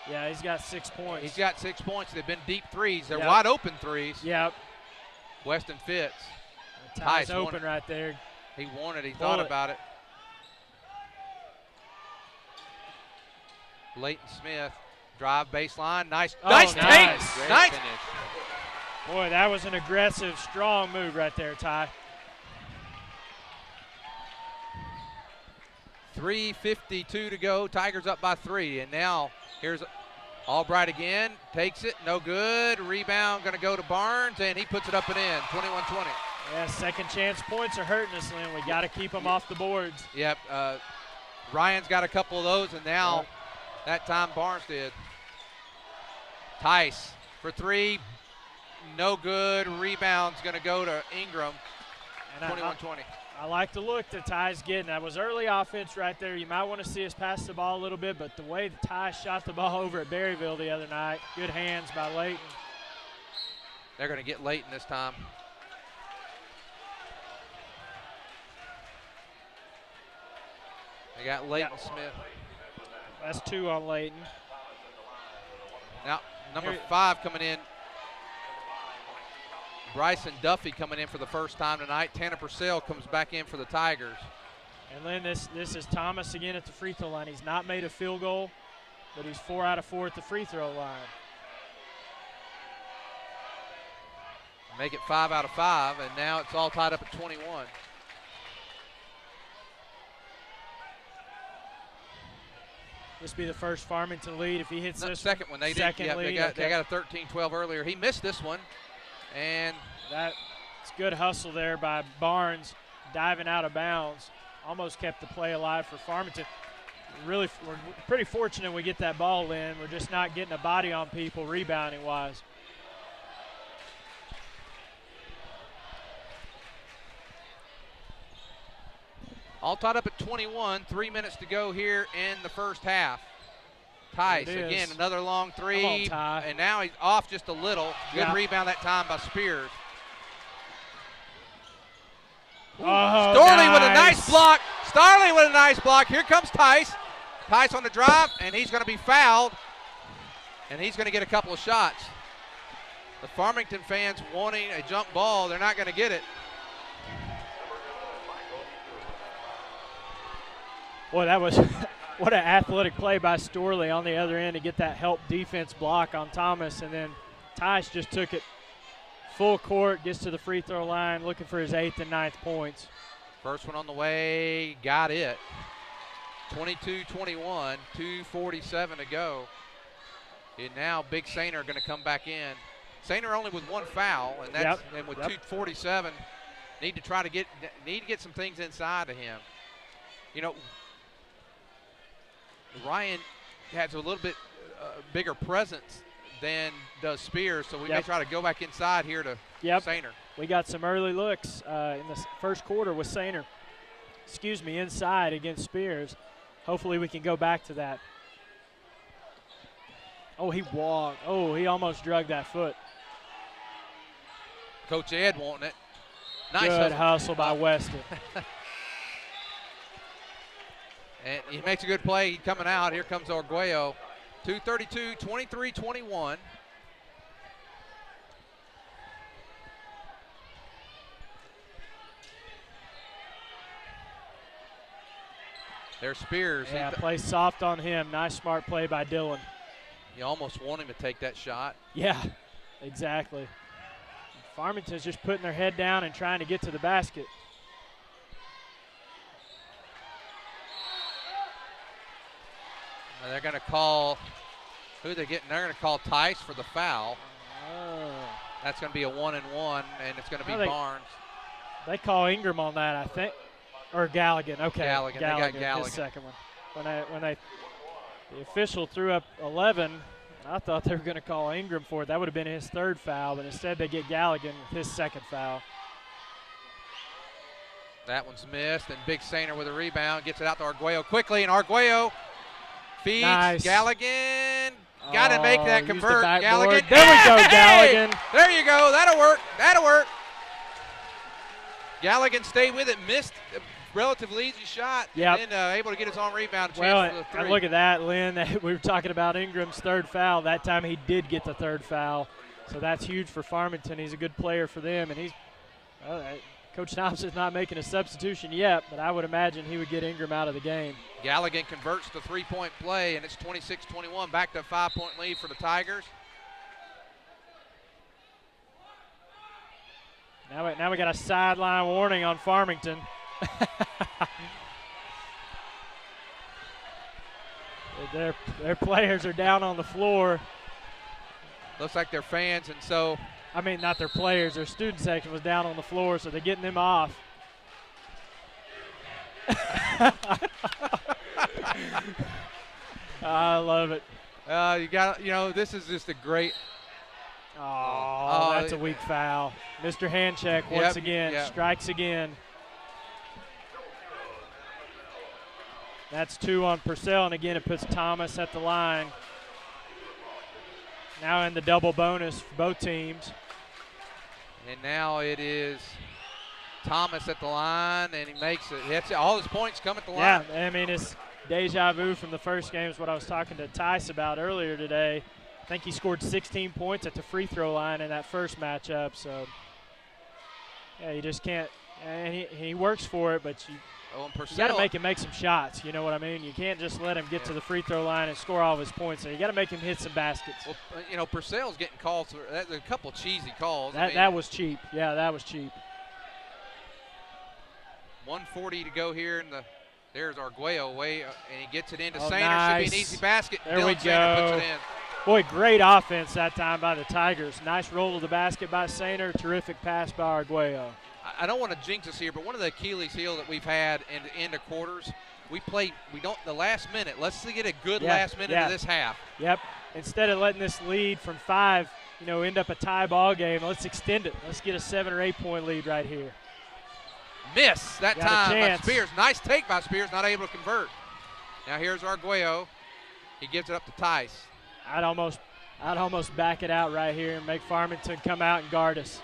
A: Yeah, he's got 6 points.
B: He's got 6 points. They've been deep threes. They're wide open threes.
A: Yep.
B: Weston Fitz.
A: Tice open right there.
B: He wanted. He thought about it. Leighton Smith, drive baseline. Nice take. Nice.
C: Finish.
A: Boy, that was an aggressive, strong move right there, Ty.
B: 3:52 to go. Tigers up by 3. And now here's Albright again. Takes it. No good. Rebound going to go to Barnes, and he puts it up and in. 21-20.
A: Yeah, second chance points are hurting us, Lynn. We got to keep them off the boards.
B: Yep. Ryan's got a couple of those, and now that time Barnes did. Tice for 3. No good. Rebound's going to go to Ingram. 21-20.
A: I like the look that Ty's getting. That was early offense right there. You might want to see us pass the ball a little bit, but the way the Ty shot the ball over at Berryville the other night, good hands by Leighton.
B: They're going to get Leighton this time. They got Leighton Smith.
A: That's 2 on Leighton.
B: Now, number 5 coming in. Bryson Duffy coming in for the first time tonight. Tanner Purcell comes back in for the Tigers.
A: And Lynn, this is Thomas again at the free throw line. He's not made a field goal, but he's 4 out of 4 at the free throw line.
B: Make it 5 out of 5, and now it's all tied up at 21.
A: This will be the first Farmington lead if he hits this
B: second one. They
A: second
B: did.
A: lead.
B: They got a 13-12 earlier. He missed this one, and
A: that's good hustle there by Barnes, diving out of bounds. Almost kept the play alive for Farmington. We're pretty fortunate we get that ball in. We're just not getting a body on people rebounding-wise.
B: All tied up at 21. 3 minutes to go here in the first half. Tice, again, another long 3.
A: Come on, Ty.
B: And now he's off just a little. Good rebound that time by Spears.
A: Oh,
B: Starling with a nice block. Starling with a nice block. Here comes Tice. Tice on the drive, and he's going to be fouled. And he's going to get a couple of shots. The Farmington fans wanting a jump ball. They're not going to get it.
A: Boy, that was what an athletic play by Storley on the other end to get that help defense block on Thomas. And then Tice just took it full court, gets to the free throw line, looking for his 8th and 9th points.
B: First one on the way, got it. 22-21, 2:47 to go. And now Big Sainer going to come back in. Sainer only with 1 foul, and that's and with 2:47, need to get some things inside of him. You know, Ryan has a little bit bigger presence than does Spears, so we may try to go back inside here to Sainer.
A: We got some early looks in the first quarter with Sainer. Inside against Spears. Hopefully we can go back to that. Oh, he walked. Oh, he almost drugged that foot.
B: Coach Ed wanting it. Nice
A: Good hustle by Weston.
B: And he makes a good play coming out. Here comes Arguello. 2:32, 23-21. There's Spears.
A: Yeah, play soft on him. Nice, smart play by Dylan.
B: You almost want him to take that shot.
A: Yeah, exactly. Farmington's just putting their head down and trying to get to the basket.
B: And they're going to call, who are they getting? They're going to call Tice for the foul.
A: Oh.
B: That's going to be a 1-and-1, and it's going to be Barnes.
A: They call Ingram on that, I think. Or Galligan. Okay.
B: Galligan. They got Galligan.
A: His second one. The official threw up 11, I thought they were going to call Ingram for it. That would have been his third foul, but instead they get Galligan with his second foul.
B: That one's missed, and Big Sainer with a rebound. Gets it out to Arguello quickly, and Arguello feeds Galligan. Got to make that convert. Galligan.
A: There we go, Galligan.
B: There you go. That'll work. That'll work. Galligan stayed with it, missed a relatively easy shot, and then able to get his own rebound.
A: Well, and look at that, Lynn. We were talking about Ingram's third foul. That time he did get the third foul, so that's huge for Farmington. He's a good player for them, and Coach Thompson's not making a substitution yet, but I would imagine he would get Ingram out of the game.
B: Galligan converts the three-point play, and it's 26-21, back to a 5-point lead for the Tigers.
A: Now we got a sideline warning on Farmington. Their players are down on the floor.
B: Looks like they're fans, and so.
A: I mean, not their players. Their student section was down on the floor, so they're getting them off. I love it.
B: This is just a great.
A: Oh, that's a weak foul. Mr. Handcheck once again strikes again. That's 2 on Purcell, and again it puts Thomas at the line. Now in the double bonus for both teams.
B: And now it is Thomas at the line, and he makes it. All his points come at the line.
A: Yeah, I mean, it's deja vu from the first game is what I was talking to Tice about earlier today. I think he scored 16 points at the free throw line in that first matchup. So, yeah, you just can't. And he works for it, but you got to make him make some shots. You know what I mean? You can't just let him get to the free throw line and score all of his points. So you got to make him hit some baskets.
B: Well, Purcell's getting calls. A couple cheesy calls.
A: That was cheap. Yeah, that was cheap.
B: 1:40 to go here, and there's Arguello and he gets it into Sainer.
A: Nice.
B: Should be an easy basket.
A: There we
B: Dylan
A: go.
B: Sainer puts it in.
A: Boy, great offense that time by the Tigers. Nice roll to the basket by Sainer. Terrific pass by Arguello.
B: I don't want to jinx us here, but one of the Achilles heel that we've had in the end of quarters, the last minute. Let's get a good last minute of this half.
A: Yep. Instead of letting this lead from 5, end up a tie ball game, let's extend it. Let's get a 7 or 8 point lead right here.
B: Miss that time by Spears. Nice take by Spears, not able to convert. Now here's Arguello. He gives it up to Tice.
A: I'd almost back it out right here and make Farmington come out and guard us.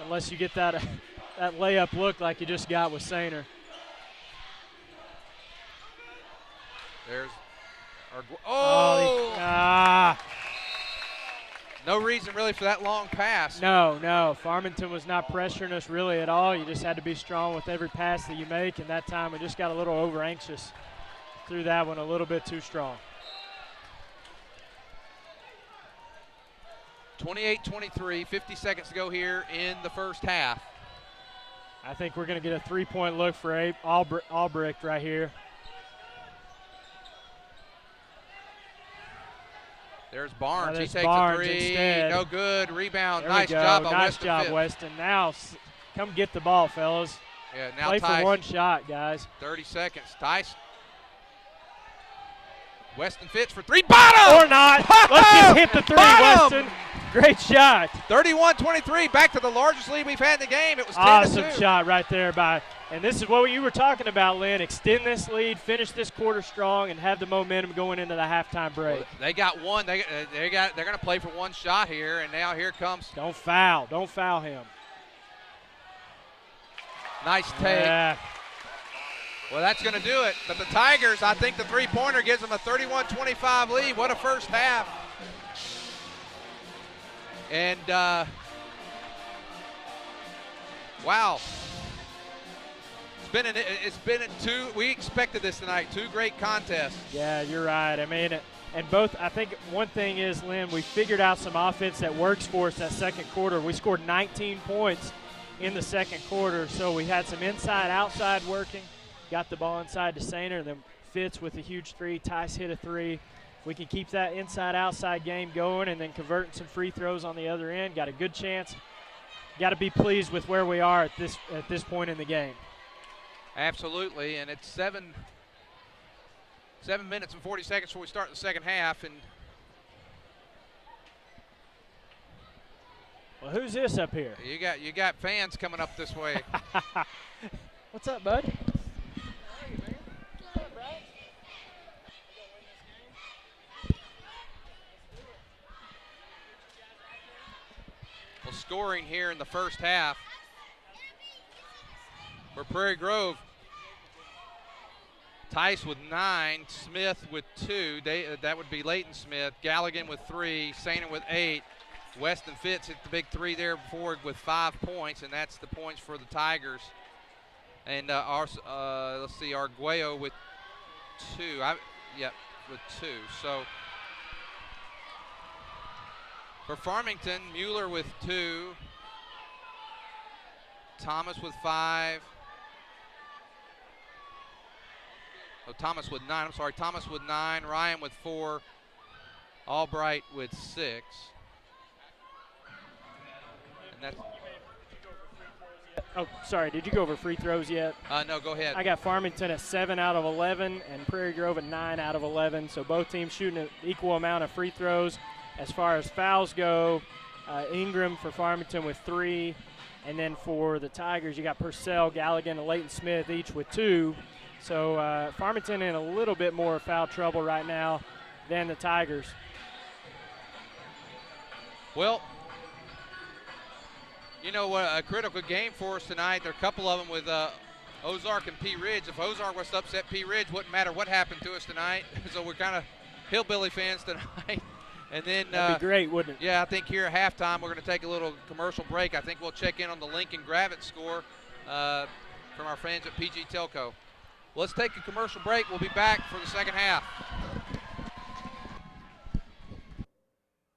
A: Unless you get that layup look like you just got with Sainer.
B: There's no reason really for that long pass.
A: No. Farmington was not pressuring us really at all. You just had to be strong with every pass that you make, and that time we just got a little over anxious. Threw that one a little bit too strong.
B: 28-23, 50 seconds to go here in the first half.
A: I think we're going to get a 3-point look for Albrecht right here.
B: There's Barnes. He takes
A: Barnes
B: a 3.
A: Instead.
B: No good. Rebound.
A: There
B: nice job by Weston.
A: Nice job,
B: Phipps.
A: Weston. Now come get the ball, fellas.
B: Yeah, now
A: Play
B: Tice.
A: for one shot, guys.
B: 30 seconds. Tice. Weston Phipps for 3. Bottom!
A: Or not. Let's just hit the 3,
B: Bottom!
A: Weston. Great shot.
B: 31-23. Back to the largest lead we've had in the game. It was 10-2.
A: Awesome shot right there by And this is what you were talking about, Lynn. Extend this lead, finish this quarter strong, and have the momentum going into the halftime break.
B: Well, they got one. They're going to play for one shot here, and now here comes.
A: Don't foul. Don't foul him.
B: Nice take.
A: Yeah.
B: Well, that's going to do it. But the Tigers, I think the three-pointer gives them a 31-25 lead. What a first half. And, wow. It's been two. We expected this tonight. Two great contests.
A: Yeah, you're right. I mean, and both. I think one thing is, Lynn, we figured out some offense that works for us that second quarter. We scored 19 points in the second quarter, so we had some inside-outside working. Got the ball inside to Sainer, then Fitz with a huge three. Tice hit a three. We can keep that inside-outside game going, and then converting some free throws on the other end. Got a good chance. Got to be pleased with where we are at this point in the game.
B: Absolutely, and it's 7 minutes and 40 seconds before we start the second half. And
A: well, who's this up here?
B: You got fans coming up this way.
A: What's up, bud?
B: Well, scoring here in the first half for Prairie Grove. Tice with 9, Smith with 2. That would be Leighton Smith. Galligan with 3, Sainer with 8. Weston Fitz hit the big 3 there before with 5 points, and that's the points for the Tigers. And let's see, Arguello with 2. With 2. So for Farmington, Mueller with 2. Thomas with 5. Oh, Thomas with 9. I'm sorry, Thomas with 9. Ryan with 4. Albright with 6. And that's.
A: Oh, sorry. Did you go over free throws yet?
B: No, go ahead.
A: I got Farmington at 7 out of 11 and Prairie Grove at 9 out of 11. So both teams shooting an equal amount of free throws. As far as fouls go, Ingram for Farmington with 3. And then for the Tigers, you got Purcell, Galligan, and Leighton Smith each with 2. So Farmington in a little bit more foul trouble right now than the Tigers.
B: Well, you know what, a critical game for us tonight. There are a couple of them with Ozark and Pea Ridge. If Ozark was to upset Pea Ridge, wouldn't matter what happened to us tonight. So we're kind of hillbilly fans tonight. And then
A: that'd be great, wouldn't it?
B: Yeah, I think here at halftime we're going to take a little commercial break. I think we'll check in on the Lincoln Gravett score from our friends at PG Telco. Let's take a commercial break. We'll be back for the second half.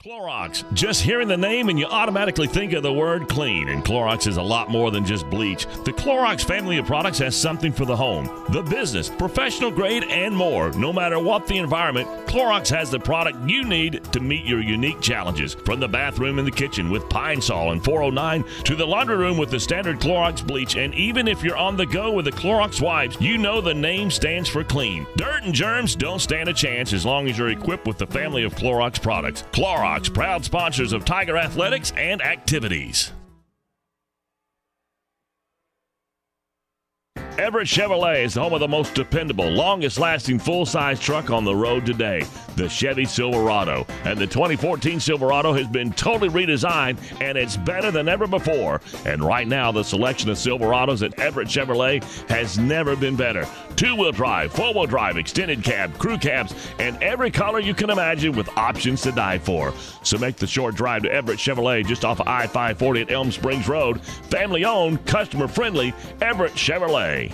D: Clorox. Just hearing the name and you automatically think of the word clean. And Clorox is a lot more than just bleach. The Clorox family of products has something for the home, the business, professional grade, and more. No matter what the environment, Clorox has the product you need to meet your unique challenges. From the bathroom and the kitchen with Pine Sol and 409 to the laundry room with the standard Clorox bleach. And even if you're on the go with the Clorox wipes, you know the name stands for clean. Dirt and germs don't stand a chance as long as you're equipped with the family of Clorox products. Clorox, proud sponsors of Tiger athletics and activities. Everett Chevrolet is the home of the most dependable, longest-lasting full-size truck on the road today, the Chevy Silverado. And the 2014 Silverado has been totally redesigned, and it's better than ever before. And right now, the selection of Silverados at Everett Chevrolet has never been better. Two-wheel drive, four-wheel drive, extended cab, crew cabs, and every color you can imagine with options to die for. So make the short drive to Everett Chevrolet just off of I-540 at Elm Springs Road. Family-owned, customer-friendly, Everett Chevrolet.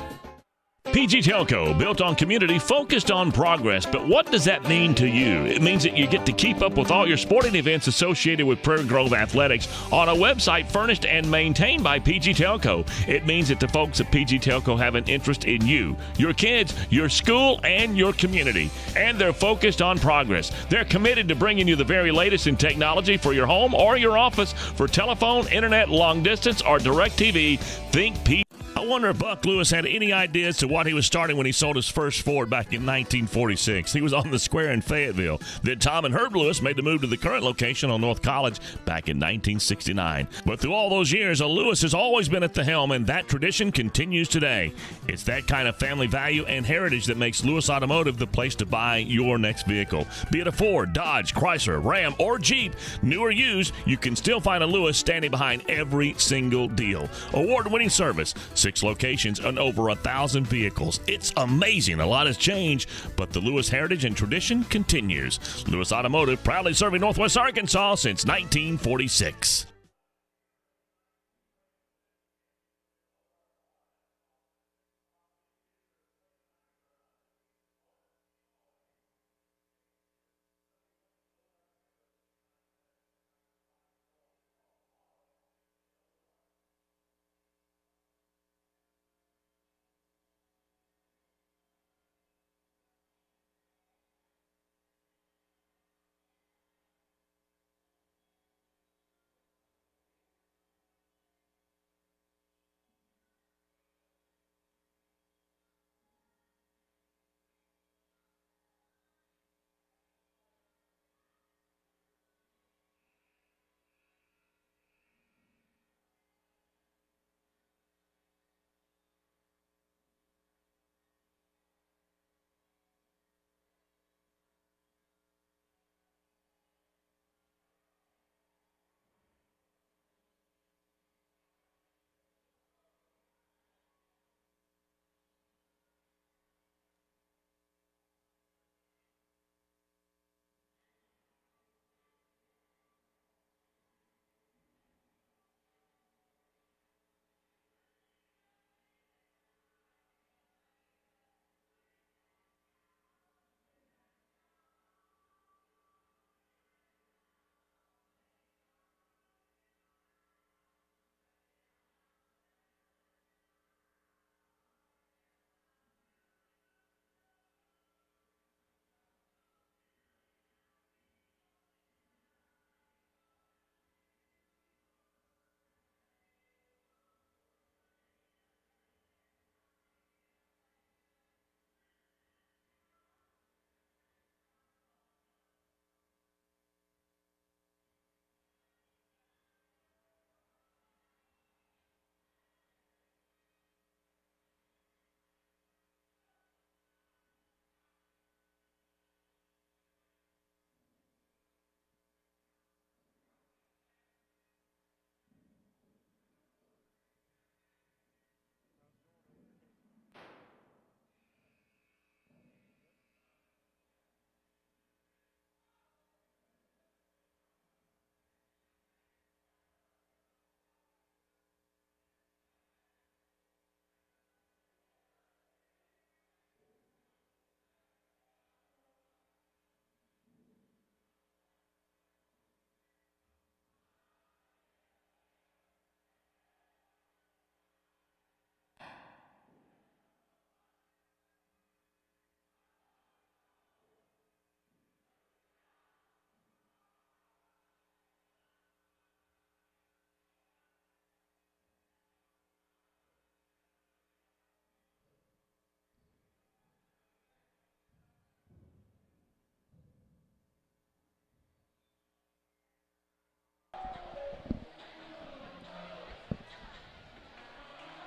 D: PG Telco, built on community, focused on progress. But what does that mean to you? It means that you get to keep up with all your sporting events associated with Prairie Grove Athletics on a website furnished and maintained by PG Telco. It means that the folks at PG Telco have an interest in you, your kids, your school, and your community. And they're focused on progress. They're committed to bringing you the very latest in technology for your home or your office, for telephone, internet, long distance, or direct TV. Think PG. I wonder if Buck Lewis had any idea as to what he was starting when he sold his first Ford back in 1946. He was on the square in Fayetteville. Then Tom and Herb Lewis made the move to the current location on North College back in 1969. But through all those years, a Lewis has always been at the helm, and that tradition continues today. It's that kind of family value and heritage that makes Lewis Automotive the place to buy your next vehicle. Be it a Ford, Dodge, Chrysler, Ram, or Jeep, new or used, you can still find a Lewis standing behind every single deal. Award-winning service, 6 locations, and over 1,000 vehicles. It's amazing. A lot has changed, but the Lewis heritage and tradition continues. Lewis Automotive, proudly serving Northwest Arkansas since 1946.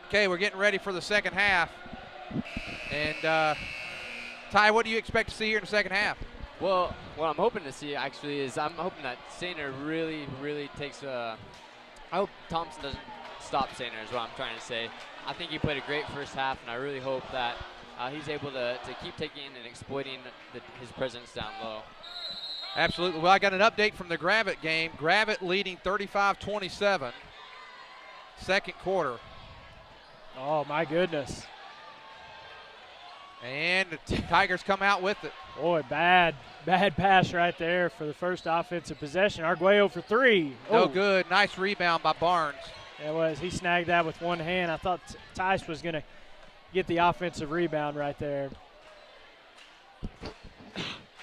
B: Okay, we're getting ready for the second half. And Ty, what do you expect to see here in the second half?
C: Well, what I'm hoping to see actually is I'm hoping that Sainer really takes I hope Thompson doesn't stop Sainer is what I'm trying to say. I think he played a great first half, and I really hope that he's able to keep taking and exploiting his presence down low.
B: Absolutely. Well, I got an update from the Gravett game. Gravett leading 35-27, second quarter.
A: Oh, my goodness.
B: And the Tigers come out with it.
A: Boy, bad pass right there for the first offensive possession. Arguello for 3.
B: No good. Nice rebound by Barnes.
A: It was. He snagged that with one hand. I thought Tice was going to get the offensive rebound right there.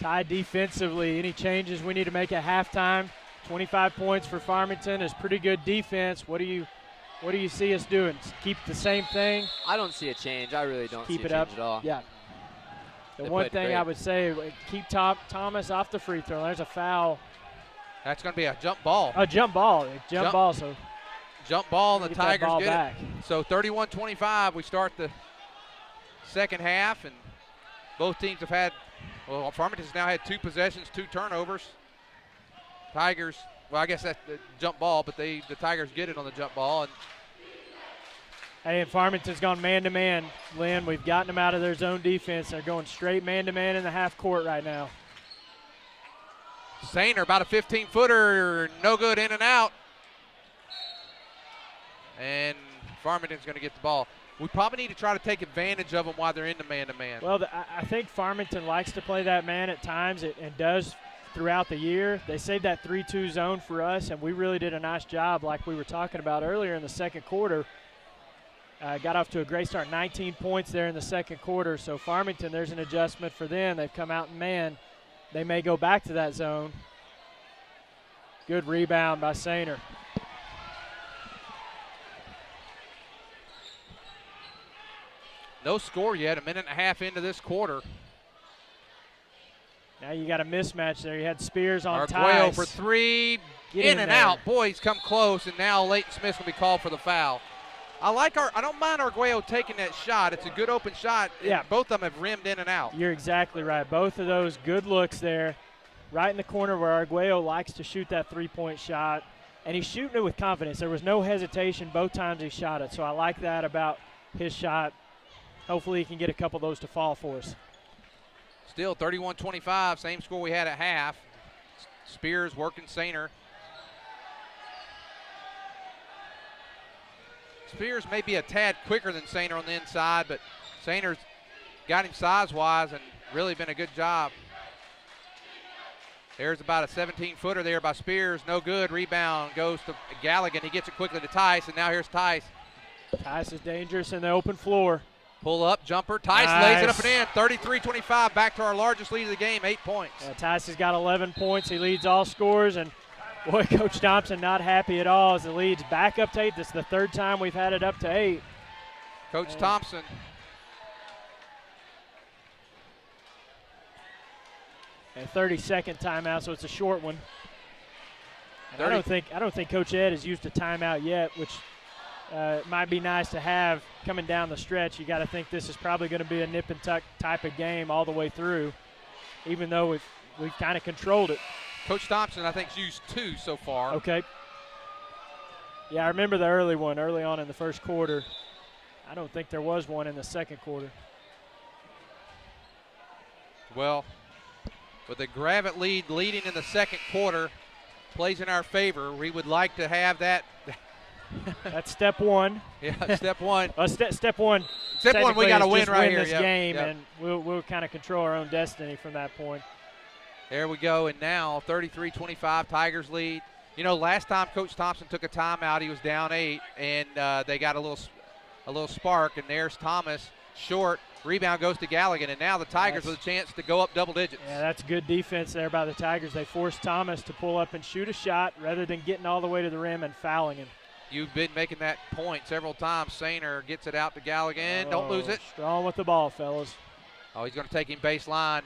A: Ty defensively, any changes we need to make at halftime? 25 points for Farmington is pretty good defense. What do you What do you see us doing? Keep the same thing?
E: I don't see a change. I really don't
A: Keep
E: see a
A: it
E: change
A: up
E: at all.
A: Yeah. The
E: They
A: one
E: played
A: thing
E: great.
A: I would say, keep Thomas off the free throw. There's a foul.
B: That's going to be a jump ball.
A: A jump ball.
B: Jump
A: Ball. So
B: Jump ball, and the
A: get that
B: Tigers
A: ball
B: get
A: back.
B: it. So 31-25, we start the second half, and both teams have had, well, Farmington's now had 2 possessions, 2 turnovers. Tigers, well, I guess that's the jump ball, but the Tigers get it on the jump ball. And
A: Hey, and Farmington's gone man-to-man, Lynn. We've gotten them out of their zone defense. They're going straight man-to-man in the half court right now.
B: Sainer, about a 15-footer, no good, in and out. And Farmington's going to get the ball. We probably need to try to take advantage of them while they're in the man-to-man.
A: Well, I think Farmington likes to play that man at times and does throughout the year. They saved that 3-2 zone for us, and we really did a nice job like we were talking about earlier in the second quarter. Got off to a great start, 19 points there in the second quarter. So Farmington, there's an adjustment for them. They've come out in man. They may go back to that zone. Good rebound by Sainer.
B: No score yet, a minute and a half into this quarter.
A: Now you got a mismatch there. You had Spears on
B: Arguello
A: ties.
B: for 3,
A: Get
B: in and
A: there.
B: out. Boy, he's come close, and now Leighton Smith's going to be called for the foul. I don't mind Arguello taking that shot. It's a good open shot.
A: Yeah.
B: Both of them have rimmed in and out.
A: You're exactly right. Both of those good looks there, right in the corner where Arguello likes to shoot that three-point shot, and he's shooting it with confidence. There was no hesitation both times he shot it, so I like that about his shot. Hopefully he can get a couple of those to fall for us.
B: Still 31-25, same score we had at half. Spears working Sainer. Spears may be a tad quicker than Sainer on the inside, but Sainer's got him size-wise and really been a good job. There's about a 17-footer there by Spears. No good. Rebound goes to Galligan. He gets it quickly to Tice, and now here's Tice.
A: Tice is dangerous in the open floor.
B: Pull up, jumper. Tice lays it up and in. 33-25, back to our largest lead of the game, 8 points.
A: Tice has got 11 points. He leads all scorers, and boy, Coach Thompson not happy at all as the lead's back up to 8. This is the third time we've had it up to 8.
B: Coach Thompson.
A: A 30-second timeout, so it's a short one. And
B: 30.
A: I don't think Coach Ed has used a timeout yet, which might be nice to have coming down the stretch. You got to think this is probably going to be a nip and tuck type of game all the way through, even though we've kind of controlled it.
B: Coach Thompson, I think, has used 2 so far.
A: Okay. Yeah, I remember the early one, early on in the first quarter. I don't think there was one in the second quarter.
B: Well, with the Gravett lead leading in the second quarter, plays in our favor. We would like to have that.
A: That's step one.
B: Yeah, step one.
A: Step one.
B: Step one, we got to win right here.
A: This game,
B: Yep.
A: and we'll kind of control our own destiny from that point.
B: There we go, and now 33-25, Tigers lead. You know, last time Coach Thompson took a timeout, he was down 8, and they got a little spark, and there's Thomas, short. Rebound goes to Galligan, and now the Tigers with a chance to go up double digits.
A: Yeah, that's good defense there by the Tigers. They forced Thomas to pull up and shoot a shot rather than getting all the way to the rim and fouling him.
B: You've been making that point several times. Sainer gets it out to Galligan. Don't lose it.
A: Strong with the ball, fellas.
B: Oh, he's going to take him baseline.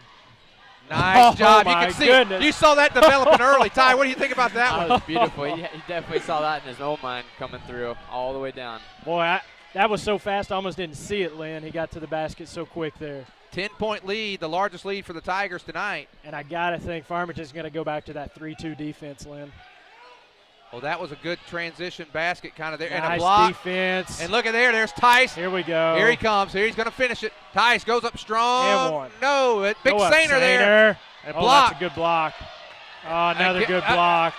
B: Nice job. You
A: my
B: can see
A: goodness.
B: You saw that developing early. Ty, what do you think about that
E: That
B: one?
E: was beautiful. He definitely saw that in his own mind coming through all the way down.
A: Boy, that was so fast I almost didn't see it, Lynn. He got to the basket so quick there.
B: 10-point lead, the largest lead for the Tigers tonight.
A: And I got to think Farmington's going to go back to that 3-2 defense, Lynn.
B: Well, that was a good transition basket kind of there.
A: Nice
B: and a block.
A: Defense.
B: And look at there's Tice.
A: Here we go.
B: Here he comes. Here he's going to finish it. Tice goes up strong.
A: And one.
B: No, big
A: Go up,
B: Sainer there. And block.
A: That's a good block. Oh, another good block.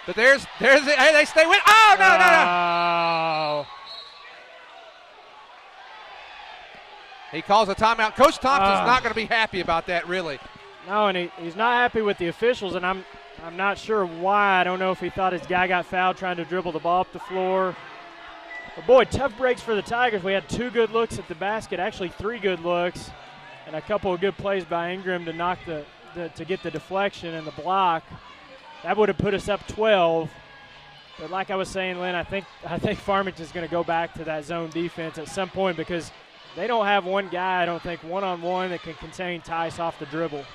B: But there's it. Hey, they stay with. Oh, no.
A: Oh.
B: He calls a timeout. Coach Thompson's not going to be happy about that, really.
A: No, and he's not happy with the officials, and I'm not sure why. I don't know if he thought his guy got fouled trying to dribble the ball up the floor. But, boy, tough breaks for the Tigers. We had 2 good looks at the basket, actually 3 good looks, and a couple of good plays by Ingram to knock to get the deflection and the block. That would have put us up 12. But like I was saying, Lynn, I think Farmington's going to go back to that zone defense at some point because they don't have one guy, I don't think, one-on-one that can contain Tice off the dribble.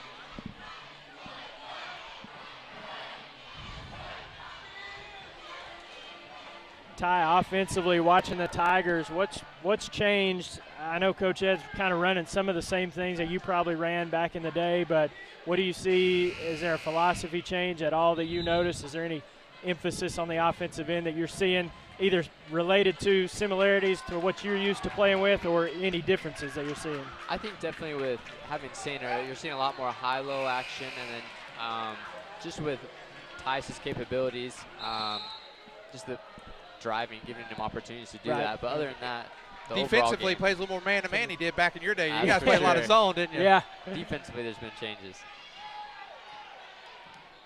A: Ty, offensively, watching the Tigers, what's changed? I know Coach Ed's kind of running some of the same things that you probably ran back in the day, but what do you see? Is there a philosophy change at all that you notice? Is there any emphasis on the offensive end that you're seeing, either related to similarities to what you're used to playing with or any differences that you're seeing?
E: I think definitely with having Sainer, you're seeing a lot more high-low action, and then just with Tice's capabilities, just the driving, giving him opportunities to do that. But other than that, the
F: defensively,
E: game,
F: plays a little more man-to-man he did back in your day. You
E: That's
F: guys
E: for
F: played a lot of
E: sure.
F: zone, didn't you?
A: Yeah.
E: defensively, there's been changes.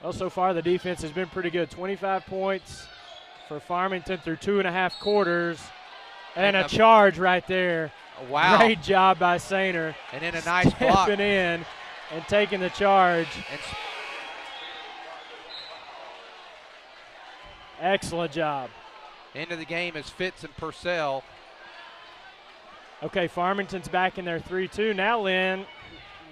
A: Well, so far the defense has been pretty good. 25 points for Farmington through 2.5 quarters. And a charge right there.
F: Wow.
A: Great job by Sainer.
F: And then a nice block.
A: Stepping in and taking the charge. Excellent job.
F: End of the game is Fitz and Purcell.
A: Okay, Farmington's back in their 3-2. Now, Lynn,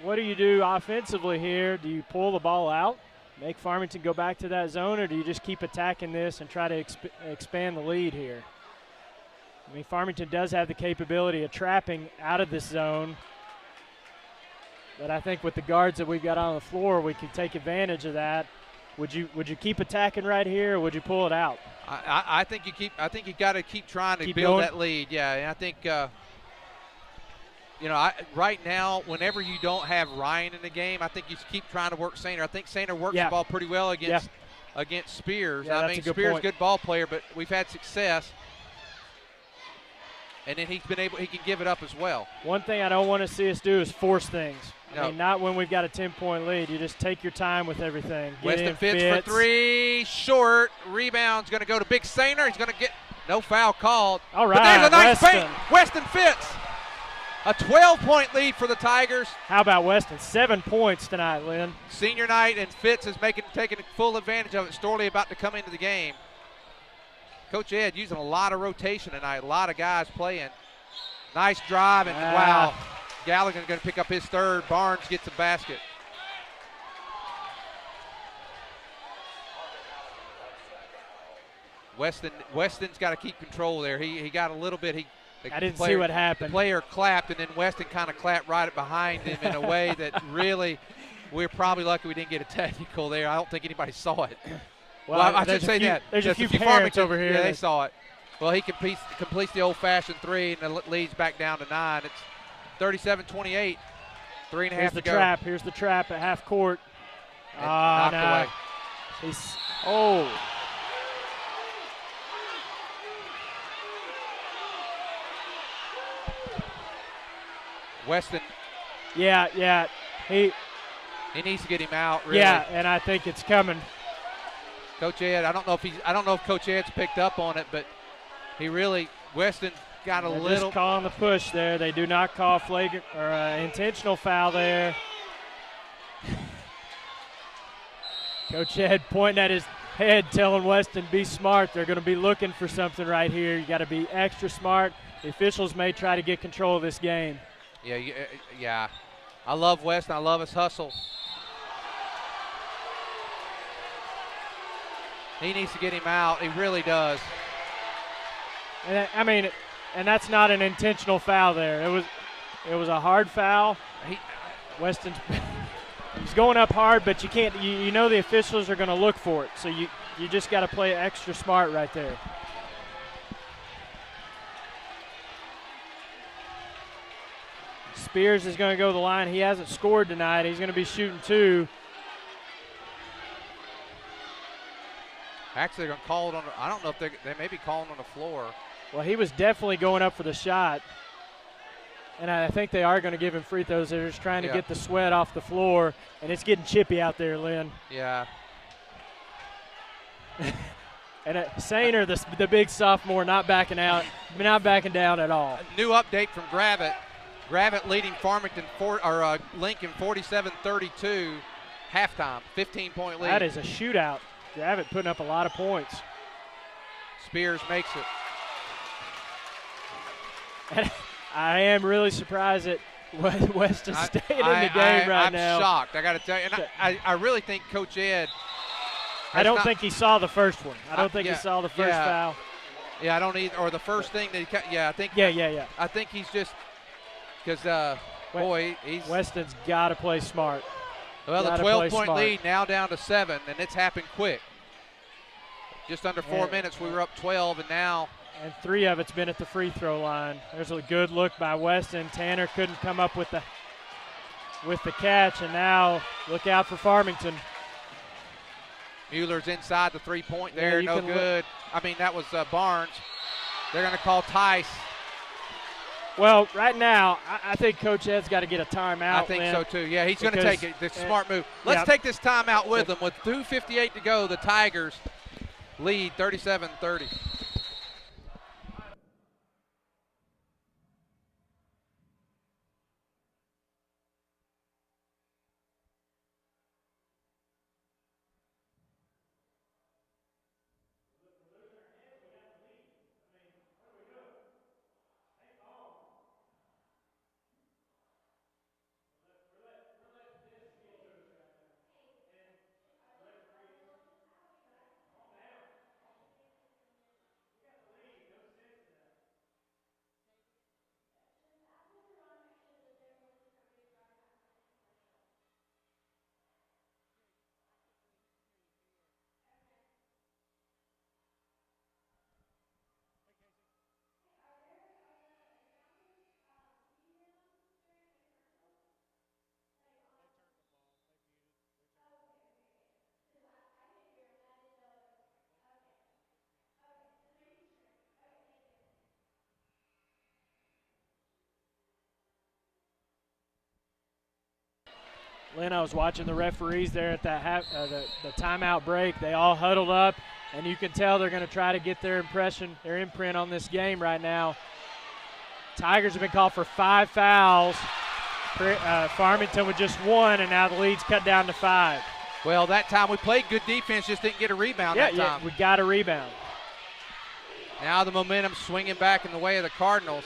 A: what do you do offensively here? Do you pull the ball out, make Farmington go back to that zone, or do you just keep attacking this and try to expand the lead here? I mean, Farmington does have the capability of trapping out of this zone, but I think with the guards that we've got on the floor, we can take advantage of that. Would you keep attacking right here, or would you pull it out?
F: I think you got to keep trying to build that lead. Yeah, and I think right now, whenever you don't have Ryan in the game, I think you keep trying to work Sainer. I think Sainer works the ball pretty well against Spears.
A: Yeah,
F: I mean, Spears is a good ball player, but we've had success. And then he can give it up as well.
A: One thing I don't want to see us do is force things.
F: No.
A: I mean, not when we've got a 10-point lead. You just take your time with everything.
F: Weston Fitz for three, short. Rebound's going to go to Big Sainer. He's going to get no foul called.
A: All right,
F: but there's a nice
A: Weston.
F: paint. Weston Fitz. A 12-point lead for the Tigers.
A: How about Weston? 7 points tonight, Lynn.
F: Senior night, and Fitz is taking full advantage of it. Storley about to come into the game. Coach Ed using a lot of rotation tonight, a lot of guys playing. Nice drive, and wow, Gallagher's going to pick up his third. Barnes gets a basket. Weston's got to keep control there. He got a little bit.
A: I didn't see what happened.
F: The player clapped, and then Weston kind of clapped right behind him in a way that really, we're probably lucky we didn't get a technical there. I don't think anybody saw it.
A: Well,
F: I should say that.
A: There's
F: Just
A: a few parents
F: Farmington,
A: over here.
F: Yeah, they saw it. Well, he completes the old-fashioned three, and the lead's back down to 9. It's 37-28, 3.5
A: Here's
F: to
A: the
F: go.
A: trap. Here's the trap at half court.
F: Knocked away. Weston.
A: Yeah. He
F: needs to get him out, really.
A: Yeah, and I think it's coming.
F: Coach Ed, I don't know if Coach Ed's picked up on it, but Weston got a little.
A: Just calling the push there. They do not call flagrant or intentional foul there. Coach Ed pointing at his head, telling Weston, be smart. They're going to be looking for something right here. You got to be extra smart. The officials may try to get control of this game.
F: Yeah. I love Weston. I love his hustle. He needs to get him out. He really does.
A: And that's not an intentional foul there. It was a hard foul. Weston's he's going up hard, but you can't. You know the officials are going to look for it, so you just got to play extra smart right there. Spears is going to go to the line. He hasn't scored tonight. He's going to be shooting 2.
F: Actually, they're going to call it on. I don't know if they may be calling on the floor.
A: Well, he was definitely going up for the shot, and I think they are going to give him free throws. They're just trying to get the sweat off the floor, and it's getting chippy out there, Lynn.
F: Yeah.
A: And Sainer, the big sophomore, not backing down at all.
F: A new update from Gravitt. Gravitt leading Lincoln 47-32, halftime, 15-point lead.
A: That is a shootout. Gravitt putting up a lot of points.
F: Spears makes it.
A: And I am really surprised that Weston stayed in the game right now.
F: I'm shocked, I got to tell you. And I really think Coach Ed.
A: I don't think he saw the first one. I don't think he saw the first foul.
F: Yeah, I don't either. Or the first thing that he I think.
A: Yeah.
F: I think he's just because he's
A: Weston's got to play smart.
F: Well, the 12-point lead now down to 7, and it's happened quick. Just under 4 minutes, we were up 12, and now.
A: And 3 of it's been at the free throw line. There's a good look by Weston. Tanner couldn't come up with the catch, and now look out for Farmington.
F: Mueller's inside the 3-point there, no good. I mean, that was Barnes. They're going to call Tice.
A: Well, right now, I think Coach Ed's got to get a timeout.
F: I think so too. Yeah, he's going to take it. It's a smart move. Let's take this timeout with them. With 2:58 to go, the Tigers lead 37-30.
A: Lynn, I was watching the referees there at that the timeout break. They all huddled up, and you can tell they're going to try to get their imprint on this game right now. Tigers have been called for 5 fouls. Farmington with just 1, and now the lead's cut down to 5.
F: Well, that time we played good defense, just didn't get a rebound that time.
A: Yeah, we got a rebound.
F: Now the momentum swinging back in the way of the Cardinals.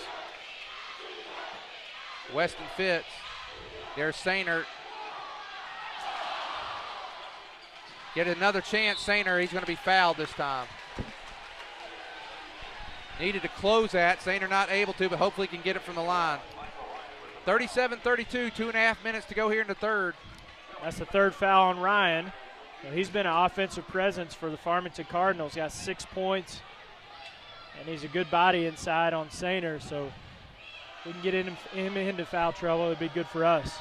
F: Weston Fitz. There's Sainer. Get another chance, Sainer. He's going to be fouled this time. Needed to close that. Sainer not able to, but hopefully can get it from the line. 37-32, 2.5 minutes to go here in the third.
A: That's the 3rd foul on Ryan. Well, he's been an offensive presence for the Farmington Cardinals. Got 6 points, and he's a good body inside on Sainer. So if we can get him into foul trouble, it'd be good for us.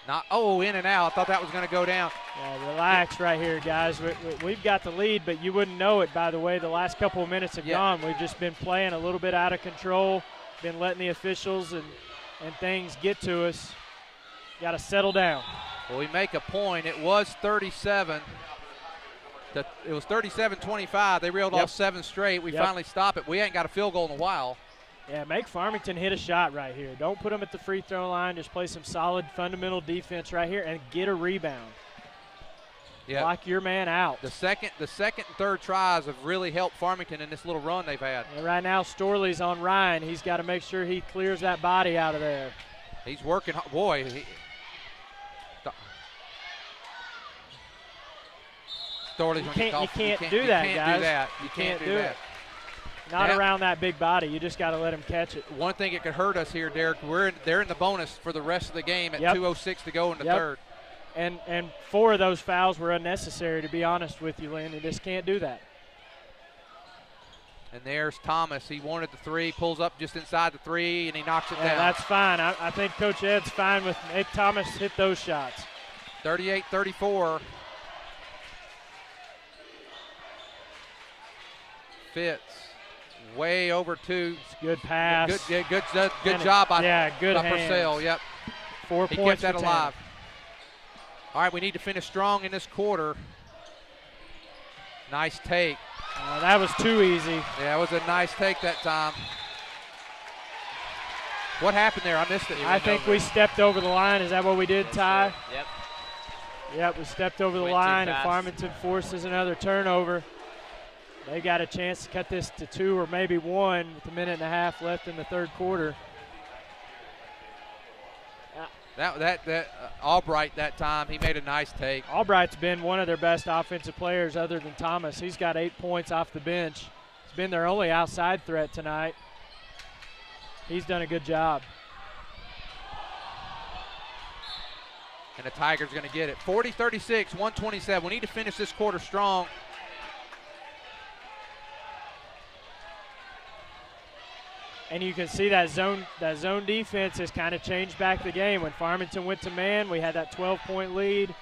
F: In and out. I thought that was going to go down.
A: Yeah, relax right here, guys. We've got the lead, but you wouldn't know it, by the way. The last couple of minutes have gone. We've just been playing a little bit out of control, been letting the officials and things get to us. Got to settle down.
F: Well, we make a point. It was 37. It was 37-25. They reeled off 7 straight. We finally stop it. We ain't got a field goal in a while.
A: Yeah, make Farmington hit a shot right here. Don't put them at the free throw line. Just play some solid fundamental defense right here and get a rebound.
F: Yeah.
A: Lock your man out.
F: The second and third tries have really helped Farmington in this little run they've had.
A: And right now, Storley's on Ryan. He's got to make sure he clears that body out of there.
F: He's working. Boy.
A: You can't do that, guys. You can't do that. Not around that big body. You just got to let him catch it.
F: One thing that could hurt us here, Derek, they're in the bonus for the rest of the game at 2:06 to go in the third.
A: And 4 of those fouls were unnecessary, to be honest with you, Lynn. You just can't do that.
F: And there's Thomas. He wanted the 3, pulls up just inside the 3, and he knocks it down.
A: That's fine. I think Coach Ed's fine with make Thomas hit those shots.
F: 38-34. Fitz. Way over 2.
A: It's a good pass.
F: Good job by Purcell. Yep.
A: 4
F: he
A: points.
F: Kept that alive. All right, we need to finish strong in this quarter. Nice take.
A: That was too easy.
F: Yeah, it was a nice take that time. What happened there? I missed it.
A: I think we stepped over the line. Is that what we did, Ty?
E: Yep.
A: Yep, we stepped over the line, and Farmington forces another turnover. They got a chance to cut this to 2 or maybe 1 with a minute and a half left in the third quarter.
F: Albright that time, he made a nice take.
A: Albright's been one of their best offensive players other than Thomas. He's got 8 points off the bench. He's been their only outside threat tonight. He's done a good job.
F: And the Tigers going to get it. 40-36, 127. We need to finish this quarter strong.
A: And you can see that zone defense has kind of changed back the game. When Farmington went to man, we had that 12-point lead.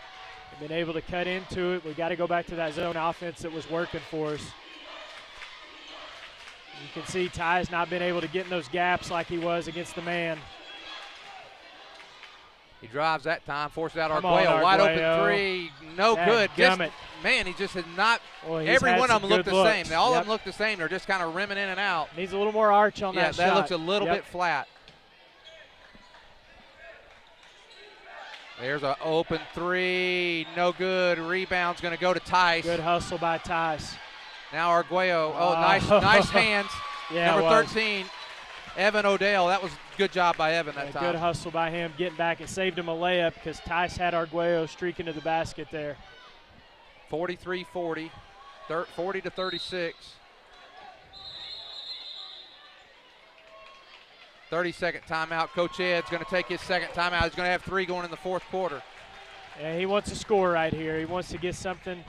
A: We've been able to cut into it. We got to go back to that zone offense that was working for us. You can see Ty's not been able to get in those gaps like he was against the man.
F: He drives that time, forces out
A: Come on,
F: Arguello. Wide
A: Arguello.
F: open three, no good. Man, he just has not.
A: Well,
F: every one of them look the
A: looks.
F: same. All of them look the same. They're just kind of rimming in and out.
A: Needs a little more arch on that shot.
F: Yeah, that looks a little bit flat. There's an open three, no good. Rebound's going to go to Tice.
A: Good hustle by Tice.
F: Now Arguello. Oh, nice hands.
A: Yeah,
F: Number 13, Evan Odell. That was a good job by Evan that time.
A: Good hustle by him, getting back. It saved him a layup because Tice had Arguello streaking to the basket there.
F: 43-40, 40-36. 30-second timeout. Coach Ed's going to take his second timeout. He's going to have 3 going in the fourth quarter.
A: Yeah, he wants to score right here. He wants to get something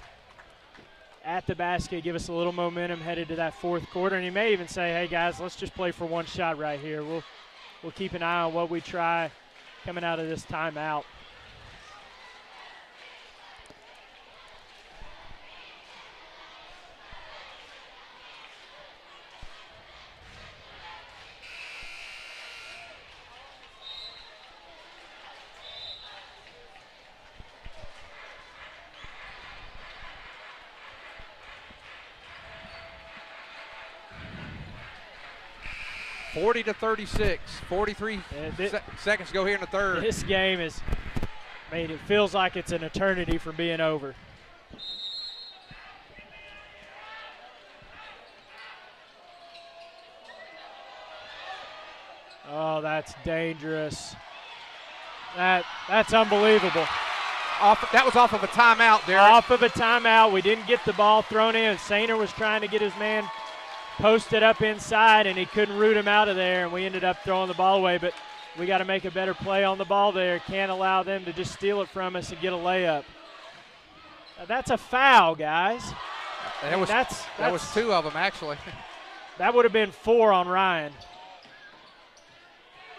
A: at the basket, give us a little momentum headed to that fourth quarter. And he may even say, hey, guys, let's just play for one shot right here. We'll keep an eye on what we try coming out of this timeout.
F: – 40-36, 43 seconds to go here in the third.
A: This game is, it feels like it's an eternity from being over. Oh, that's dangerous. That's unbelievable.
F: That was off of a timeout, Derek.
A: Off of a timeout. We didn't get the ball thrown in. Sainer was trying to get his man posted up inside, and he couldn't root him out of there, and we ended up throwing the ball away. But we got to make a better play on the ball there. Can't allow them to just steal it from us and get a layup. That's a foul, guys.
F: That was 2 of them, actually.
A: That would have been 4 on Ryan.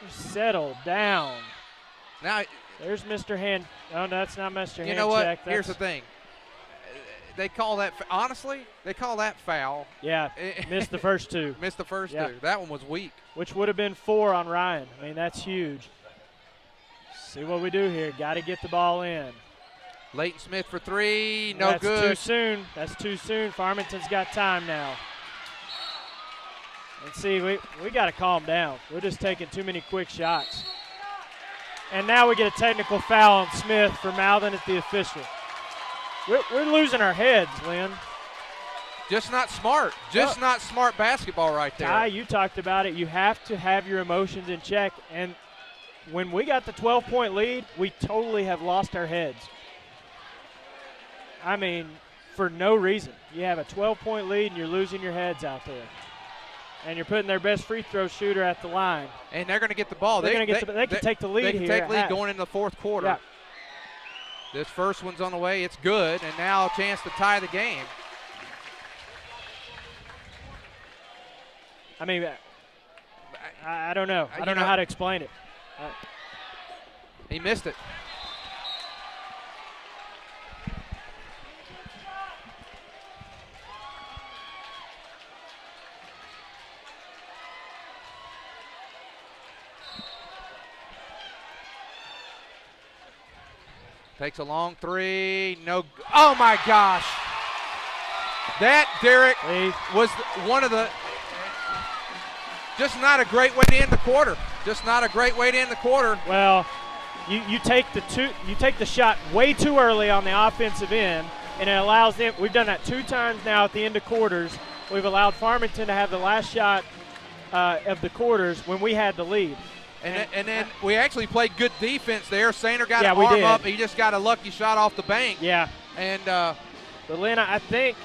A: Settle down.
F: Now
A: there's Mr. Hand. Oh, no, that's not Mr. Hand.
F: You know what?
A: Check.
F: Here's the thing. They call that, honestly, they call that foul.
A: Yeah, missed the first 2.
F: Missed the first 2. That one was weak.
A: Which would have been 4 on Ryan. I mean, that's huge. See what we do here. Got to get the ball in.
F: Leighton Smith for 3, no good.
A: That's too soon. That's too soon. Farmington's got time now. And see, we got to calm down. We're just taking too many quick shots. And now we get a technical foul on Smith for mouthing at the official. We're losing our heads, Lynn.
F: Just not smart. Not smart basketball right there.
A: Ty, you talked about it. You have to have your emotions in check. And when we got the 12-point lead, we totally have lost our heads. I mean, for no reason. You have a 12-point lead, and you're losing your heads out there. And you're putting their best free throw shooter at the line.
F: And they're going to get the ball.
A: They can take the lead here.
F: They can take the lead going into the fourth quarter.
A: Yeah.
F: This first one's on the way. It's good. And now a chance to tie the game.
A: I mean, I don't know. I don't know how to explain it.
F: He missed it. Takes a long 3. No. Oh, my gosh. That, Derek, was one of the – just not a great way to end the quarter. Just not a great way to end the quarter.
A: Well, you take the shot way too early on the offensive end. and it allows them. We've done that 2 times now at the end of quarters. We've allowed Farmington to have the last shot of the quarters when we had the lead.
F: And then we actually played good defense there. Sainer got
A: Yeah,
F: an
A: we
F: arm
A: did.
F: up. He just got a lucky shot off the bank.
A: Yeah.
F: And
A: But Lynn, I think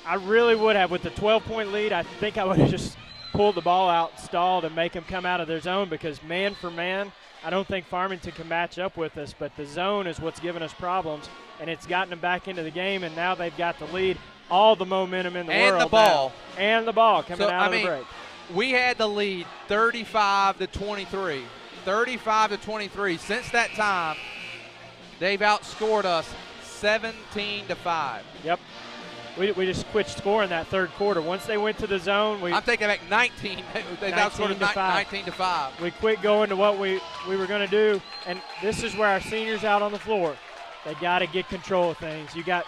A: I really would have, with the 12-point lead, I think I would have just pulled the ball out, stalled, and make them come out of their zone, because man for man, I don't think Farmington can match up with us, but the zone is what's given us problems, and it's gotten them back into the game, and now they've got the lead, all the momentum in the world.
F: And the ball.
A: Now. And the ball coming out of the break.
F: We had the lead 35-23. 35-23. Since that time, they've outscored us 17-5.
A: Yep. We just quit scoring that third quarter. Once they went to the zone,
F: I'm taking back 19. They outscored 19-5.
A: We quit going to what we were going to do, and this is where our seniors out on the floor. They got to get control of things. You got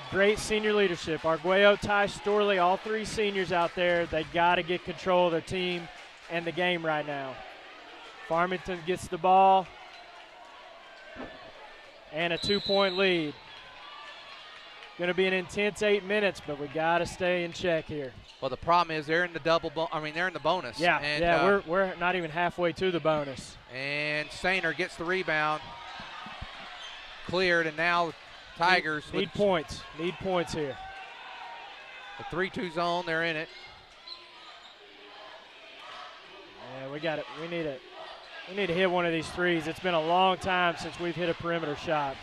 A: great senior leadership. Arguello, Ty, Storley, all 3 seniors out there. They got to get control of their team and the game right now. Farmington gets the ball and a 2-point lead. Going to be an intense 8 minutes, but we got to stay in check here.
F: Well, the problem is they're in the they're in the bonus.
A: Yeah,
F: and,
A: we're not even halfway to the bonus.
F: And Sainer gets the rebound, cleared, and now Tigers
A: need points. Need points here.
F: The 3-2 zone, they're in it.
A: Yeah, we got it. We need to hit one of these threes. It's been a long time since we've hit a perimeter shot.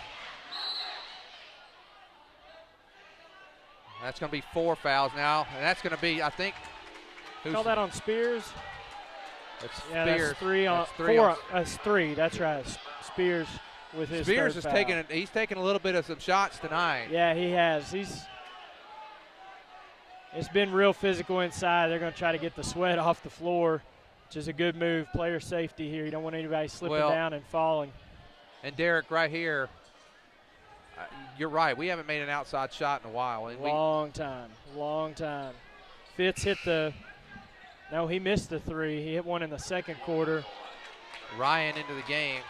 F: That's going to be 4 fouls now, and that's going to be, I think.
A: Call that on Spears?
F: That's
A: Yeah,
F: Spears.
A: that's 3 on
F: That's 3
A: 4.
F: on,
A: That's 3. That's right. Spears with his
F: Spears
A: third
F: is
A: foul.
F: he's taking a little bit of some shots tonight.
A: Yeah, he has. It's been real physical inside. They're going to try to get the sweat off the floor, which is a good move. Player safety here. You don't want anybody slipping down and falling.
F: And Derek, right here, you're right. We haven't made an outside shot in a while. And
A: long time. Fitz hit no, he missed the 3. He hit one in the second quarter.
F: Ryan into the game.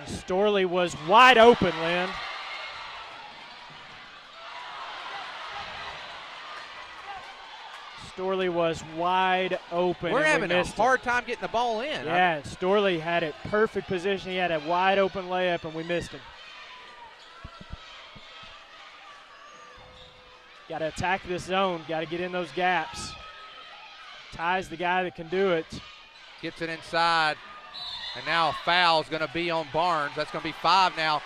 A: Storley was wide open, Lynn. Storley was wide open.
F: We're having a
A: missed
F: hard time getting the ball in.
A: Yeah, Storley had it perfect position. He had a wide open layup, and we missed him. Got to attack this zone. Got to get in those gaps. Ty's the guy that can do it.
F: Gets it inside. And now a foul is going to be on Barnes. That's going to be 5 now.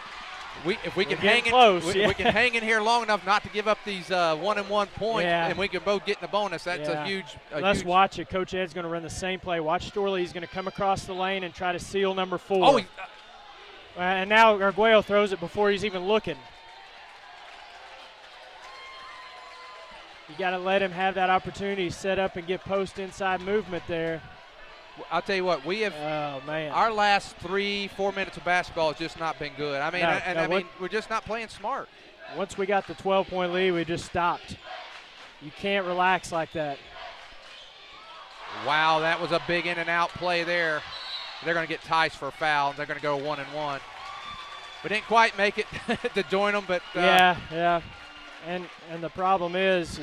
F: If we can hang we can hang in here long enough not to give up these 1-and-1 points, and we can both get in the bonus. That's a huge.
A: Let's watch it. Coach Ed's going to run the same play. Watch Storley. He's going to come across the lane and try to seal number 4.
F: Oh,
A: and now Arguello throws it before he's even looking. You got to let him have that opportunity to set up and get post inside movement there.
F: I'll tell you what, we have.
A: Oh man!
F: Our last 3-4 minutes of basketball has just not been good. I mean, we're just not playing smart.
A: Once we got the 12-point lead, we just stopped. You can't relax like that.
F: Wow, that was a big in and out play there. They're going to get Tice for a foul. They're going to go 1-and-1. We didn't quite make it to join them, but
A: yeah. And the problem is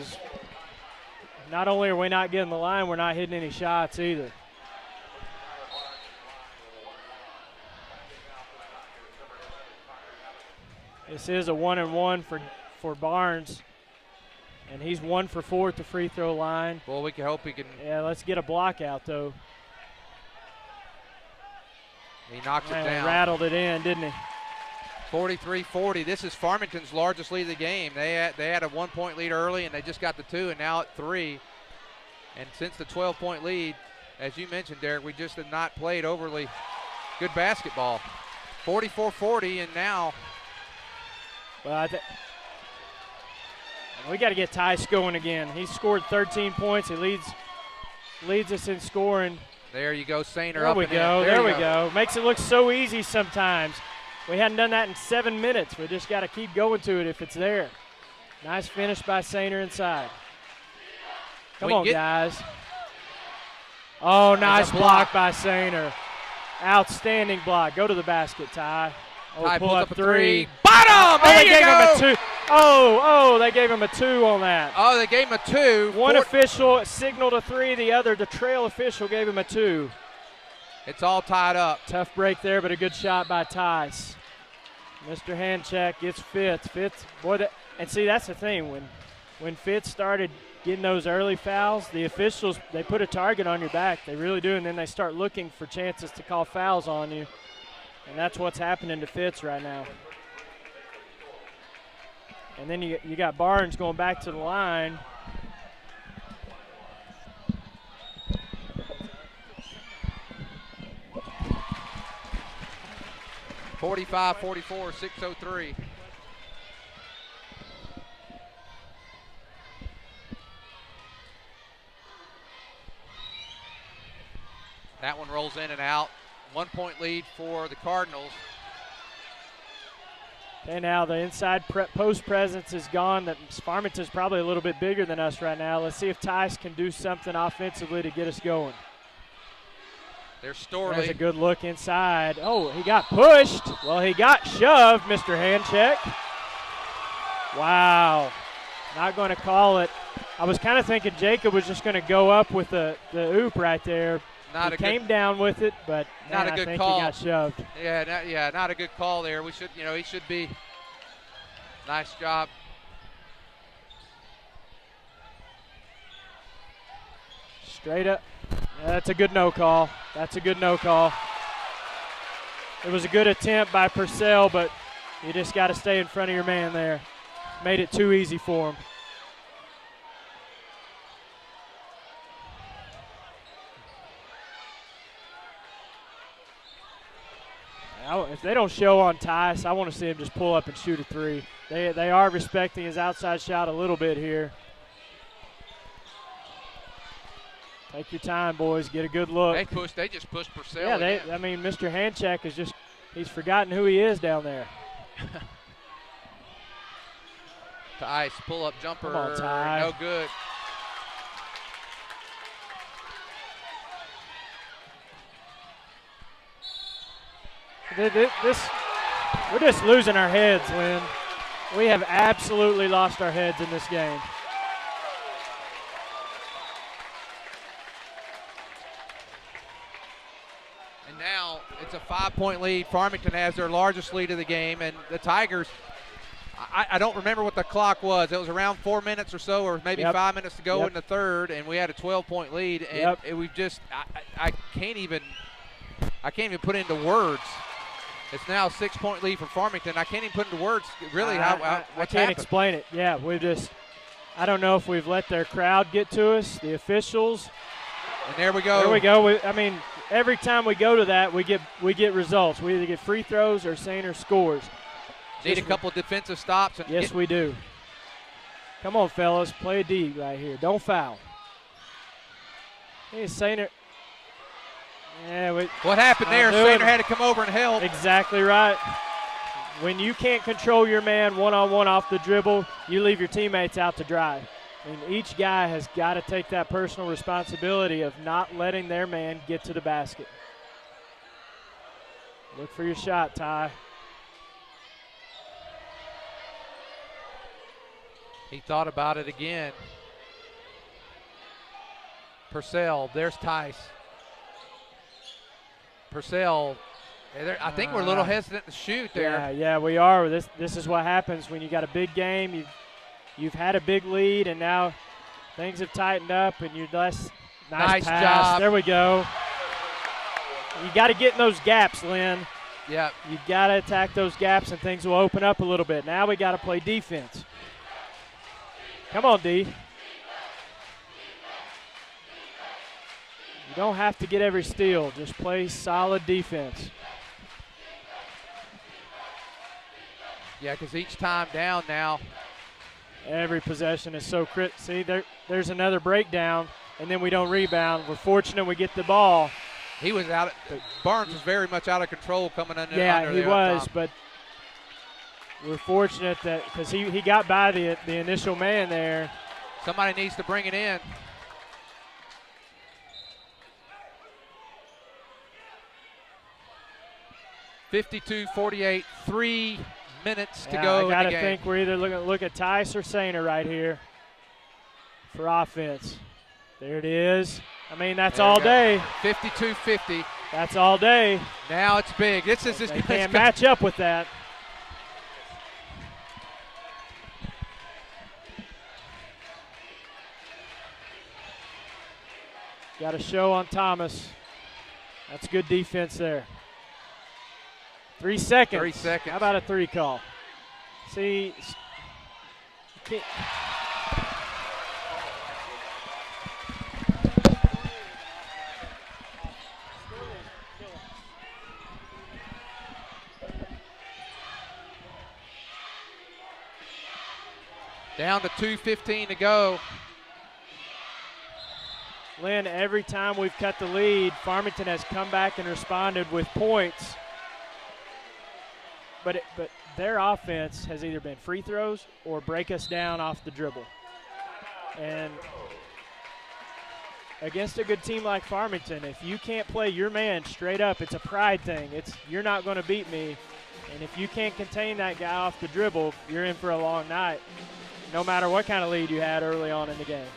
A: not only are we not getting the line, we're not hitting any shots either. This is a 1-and-1 for Barnes, and he's 1 for 4 at the free throw line.
F: Well, we can hope he can.
A: Yeah, let's get a block out though.
F: He knocked it down.
A: Rattled it in, didn't he?
F: 43-40. This is Farmington's largest lead of the game. They had a 1-point lead early, and they just got the 2, and now at 3. And since the 12-point lead, as you mentioned, Derek, we just have not played overly good basketball. 44-40, and now.
A: Well, we got to get Tice going again. He scored 13 points. He leads us in scoring.
F: There you go, Sainer.
A: There we go. There we go. Makes it look so easy sometimes. We hadn't done that in 7 minutes. We just got to keep going to it if it's there. Nice finish by Sainer inside. Come on, guys. Oh, nice
F: block.
A: block by Sainer. Outstanding block. Go to the basket, Ty. Oh,
F: Ty
A: pull
F: pulls
A: up
F: up a
A: three.
F: Bottom! There
A: they
F: you
A: gave
F: go!
A: him a 2. Oh, they gave him a 2 on that.
F: Oh, they gave him a 2.
A: One official signaled a 3. The trail official gave him a 2.
F: It's all tied up.
A: Tough break there, but a good shot by Tice. Mr. Handcheck gets Fitz. Boy, and see, that's the thing. When Fitz started getting those early fouls, the officials, they put a target on your back. They really do, and then they start looking for chances to call fouls on you. And that's what's happening to Fitz right now. And then you got Barnes going back to the line.
F: .45-44, 6:03. That one rolls in and out. 1 point lead for the Cardinals.
A: And now the inside post presence is gone. Farmington's probably a little bit bigger than us right now. Let's see if Tice can do something offensively to get us going.
F: There's Storley.
A: There's a good look inside. Oh, he got pushed. Well, he got shoved, Mr. Handcheck. Wow. Not going to call it. I was kind of thinking Jacob was just going to go up with the oop right there. He came down with it, but
F: not a good
A: I think
F: call.
A: He got shoved.
F: Yeah, not a good call there. We should, he should be. Nice job.
A: Straight up. Yeah, that's a good no call. That's a good no call. It was a good attempt by Purcell, but you just got to stay in front of your man there. Made it too easy for him. If they don't show on Tice, I want to see him just pull up and shoot a 3. They are respecting his outside shot a little bit here. Take your time, boys. Get a good look.
F: They just pushed Purcell.
A: Yeah, Mr. Handcheck is he's forgotten who he is down there.
F: Tice, pull up jumper.
A: Come on, Ty.
F: No good.
A: We're just losing our heads, Lynn. We have absolutely lost our heads in this game.
F: And now it's a 5-point lead. Farmington has their largest lead of the game, and the Tigers, I don't remember what the clock was. It was around 4 minutes or so, or maybe 5 minutes to go in the third, and we had a 12-point lead. And we've just, I can't even put into words. It's now a 6-point lead for Farmington. I can't even put into words really what's
A: I can't
F: happened.
A: explain it. Yeah, I don't know if we've let their crowd get to us, the officials.
F: And there we go.
A: There we go. Every time we go to that, we get results. We either get free throws or Sainer scores.
F: Need a couple of defensive stops.
A: Yes, we do. Come on, fellas. Play a D right here. Don't foul. Hey, Sainer. Yeah,
F: what happened there? Sainer had to come over and help.
A: Exactly right. When you can't control your man one-on-one off the dribble, you leave your teammates out to dry. Each guy has got to take that personal responsibility of not letting their man get to the basket. Look for your shot, Ty.
F: He thought about it again. Purcell, there's Tice. Purcell, I think we're a little hesitant to shoot there.
A: Yeah, we are. This is what happens when you got a big game. You've had a big lead, and now things have tightened up, and you're less. Nice pass.
F: Job.
A: There we go. You got to get in those gaps, Lynn.
F: Yeah.
A: You got to attack those gaps, and things will open up a little bit. Now we got to play defense. Come on, D. You don't have to get every steal. Just play solid defense.
F: Yeah, because each time down now.
A: Every possession is so critical. See, there's another breakdown, and then we don't rebound. We're fortunate we get the ball.
F: He was out. Barnes was very much out of control coming under.
A: Yeah, he was, but we're fortunate that because he got by the initial man there.
F: Somebody needs to bring it in. 52-48, 3 minutes to
A: Yeah,
F: go
A: I
F: in
A: gotta
F: the game.
A: think we're either look at Tice or Sainer right here for offense. There it is. I mean, that's all day.
F: 52-50.
A: That's all day.
F: Now it's big. This is
A: They can't match up with that. Got a show on Thomas. That's good defense there. 3 seconds.
F: 3 seconds.
A: How about a 3 call? See,
F: down to 2:15 to go.
A: Lynn, every time we've cut the lead, Farmington has come back and responded with points. But their offense has either been free throws or break us down off the dribble. And against a good team like Farmington, if you can't play your man straight up, it's a pride thing. It's you're not going to beat me. And if you can't contain that guy off the dribble, you're in for a long night, no matter what kind of lead you had early on in the game.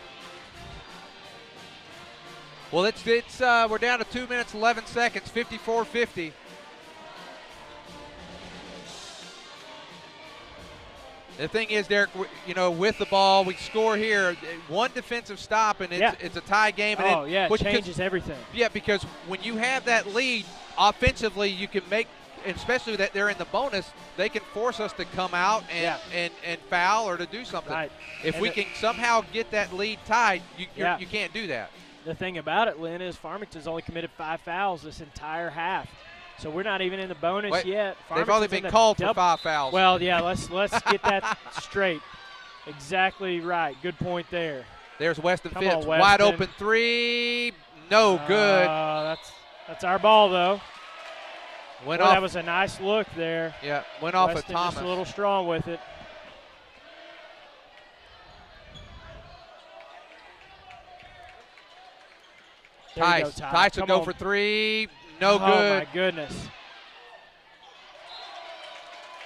F: Well, we're down to 2 minutes, 11 seconds, 54-50. The thing is, Derek, with the ball, we score here. One defensive stop, and it's a tie game. And
A: it changes everything.
F: Yeah, because when you have that lead, offensively, you can make, and especially that they're in the bonus, they can force us to come out and foul or to do something.
A: Right.
F: If we can somehow get that lead tied, you can't do that.
A: The thing about it, Lynn, is Farmington's only committed 5 fouls this entire half. So we're not even in the bonus yet.
F: They've only been called for 5 fouls.
A: Well, yeah, let's get that straight. Exactly right. Good point there.
F: There's Weston
A: Come
F: Phipps.
A: on, Weston.
F: Wide open 3. No good.
A: That's our ball, though.
F: Went
A: Boy,
F: off.
A: that was a nice look there.
F: Yeah, went off
A: Weston
F: of Thomas.
A: just a little strong with it.
F: Tice will go for 3. No good.
A: Oh, my goodness.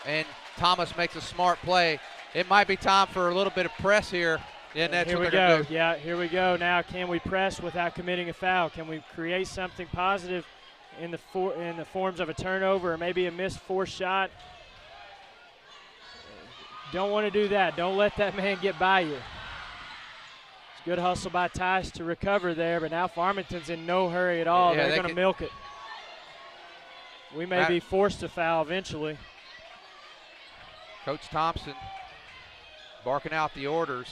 F: And Thomas makes a smart play. It might be time for a little bit of press here. And that's
A: here
F: what
A: we
F: they're
A: go.
F: going to do.
A: Yeah, here we go. Now, can we press without committing a foul? Can we create something positive in the forms of a turnover or maybe a missed forced shot? Don't want to do that. Don't let that man get by you. It's good hustle by Tice to recover there, but now Farmington's in no hurry at all.
F: Yeah,
A: They're going to milk it. We may be forced to foul eventually.
F: Coach Thompson barking out the orders.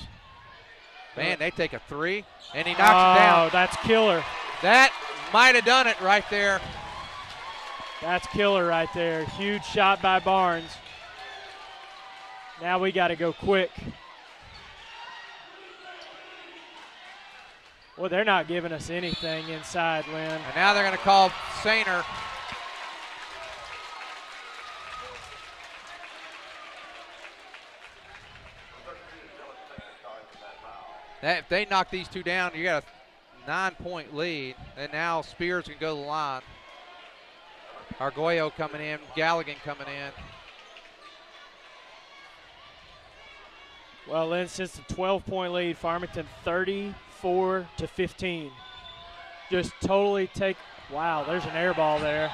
F: Man, they take a 3, and he knocks it down.
A: Oh, that's killer.
F: That might have done it right there.
A: That's killer right there. Huge shot by Barnes. Now we got to go quick. Well, they're not giving us anything inside, Lynn.
F: And now they're going to call Sainer. If they knock these two down, you got a 9-point lead. And now Spears can go to the line. Arguello coming in, Galligan coming in.
A: Well, Lynn, since the 12-point lead, Farmington 34-15. Just totally take. Wow, there's an air ball there.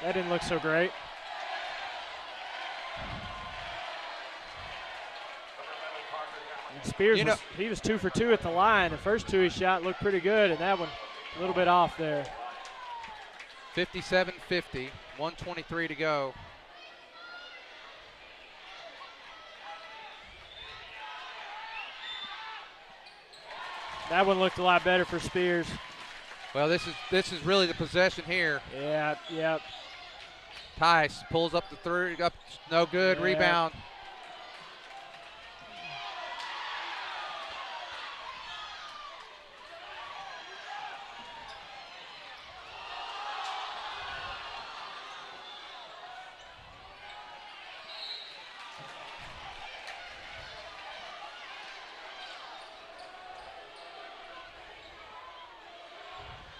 A: That didn't look so great. And Spears, he was 2 for 2 at the line. The first 2 he shot looked pretty good, and that one a little bit off there.
F: 57-50, 1:23 to go.
A: That one looked a lot better for Spears.
F: Well, this is really the possession here.
A: Yeah, yep.
F: Tice pulls up the 3, up, no good, rebound.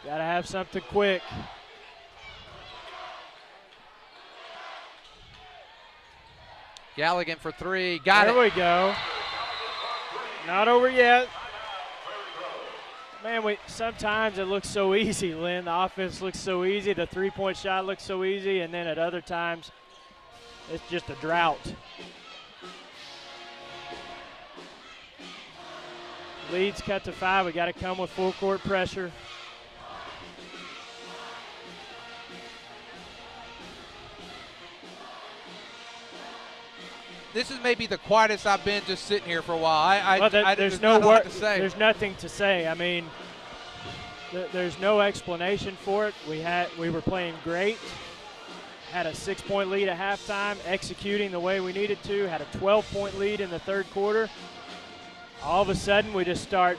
A: Got to have something quick.
F: Galligan for three. Got it.
A: There we go. Not over yet. Man, sometimes it looks so easy, Lynn. The offense looks so easy. The three-point shot looks so easy. And then at other times, it's just a drought. Leads cut to 5. We got to come with full court pressure.
F: This is maybe the quietest I've been just sitting here for a while.
A: There's
F: no
A: word
F: to say.
A: There's nothing to say. I mean, there's no explanation for it. We were playing great. Had a 6-point lead at halftime, executing the way we needed to. Had a 12-point lead in the third quarter. All of a sudden, we just start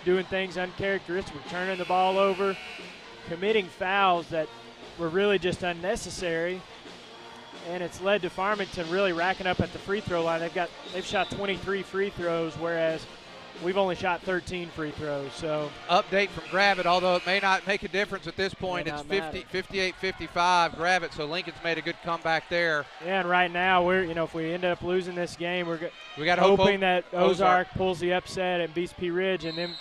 A: doing things uncharacteristic. We're turning the ball over, committing fouls that were really just unnecessary. And it's led to Farmington really racking up at the free throw line. They've shot 23 free throws, whereas we've only shot 13 free throws. So
F: update from Gravett, although it may not make a difference at this point. It's 58-55 Gravett, so Lincoln's made a good comeback there.
A: Yeah, and right now if we end up losing this game, we got
F: hoping
A: that Ozark pulls the upset and beats Pea Ridge, and then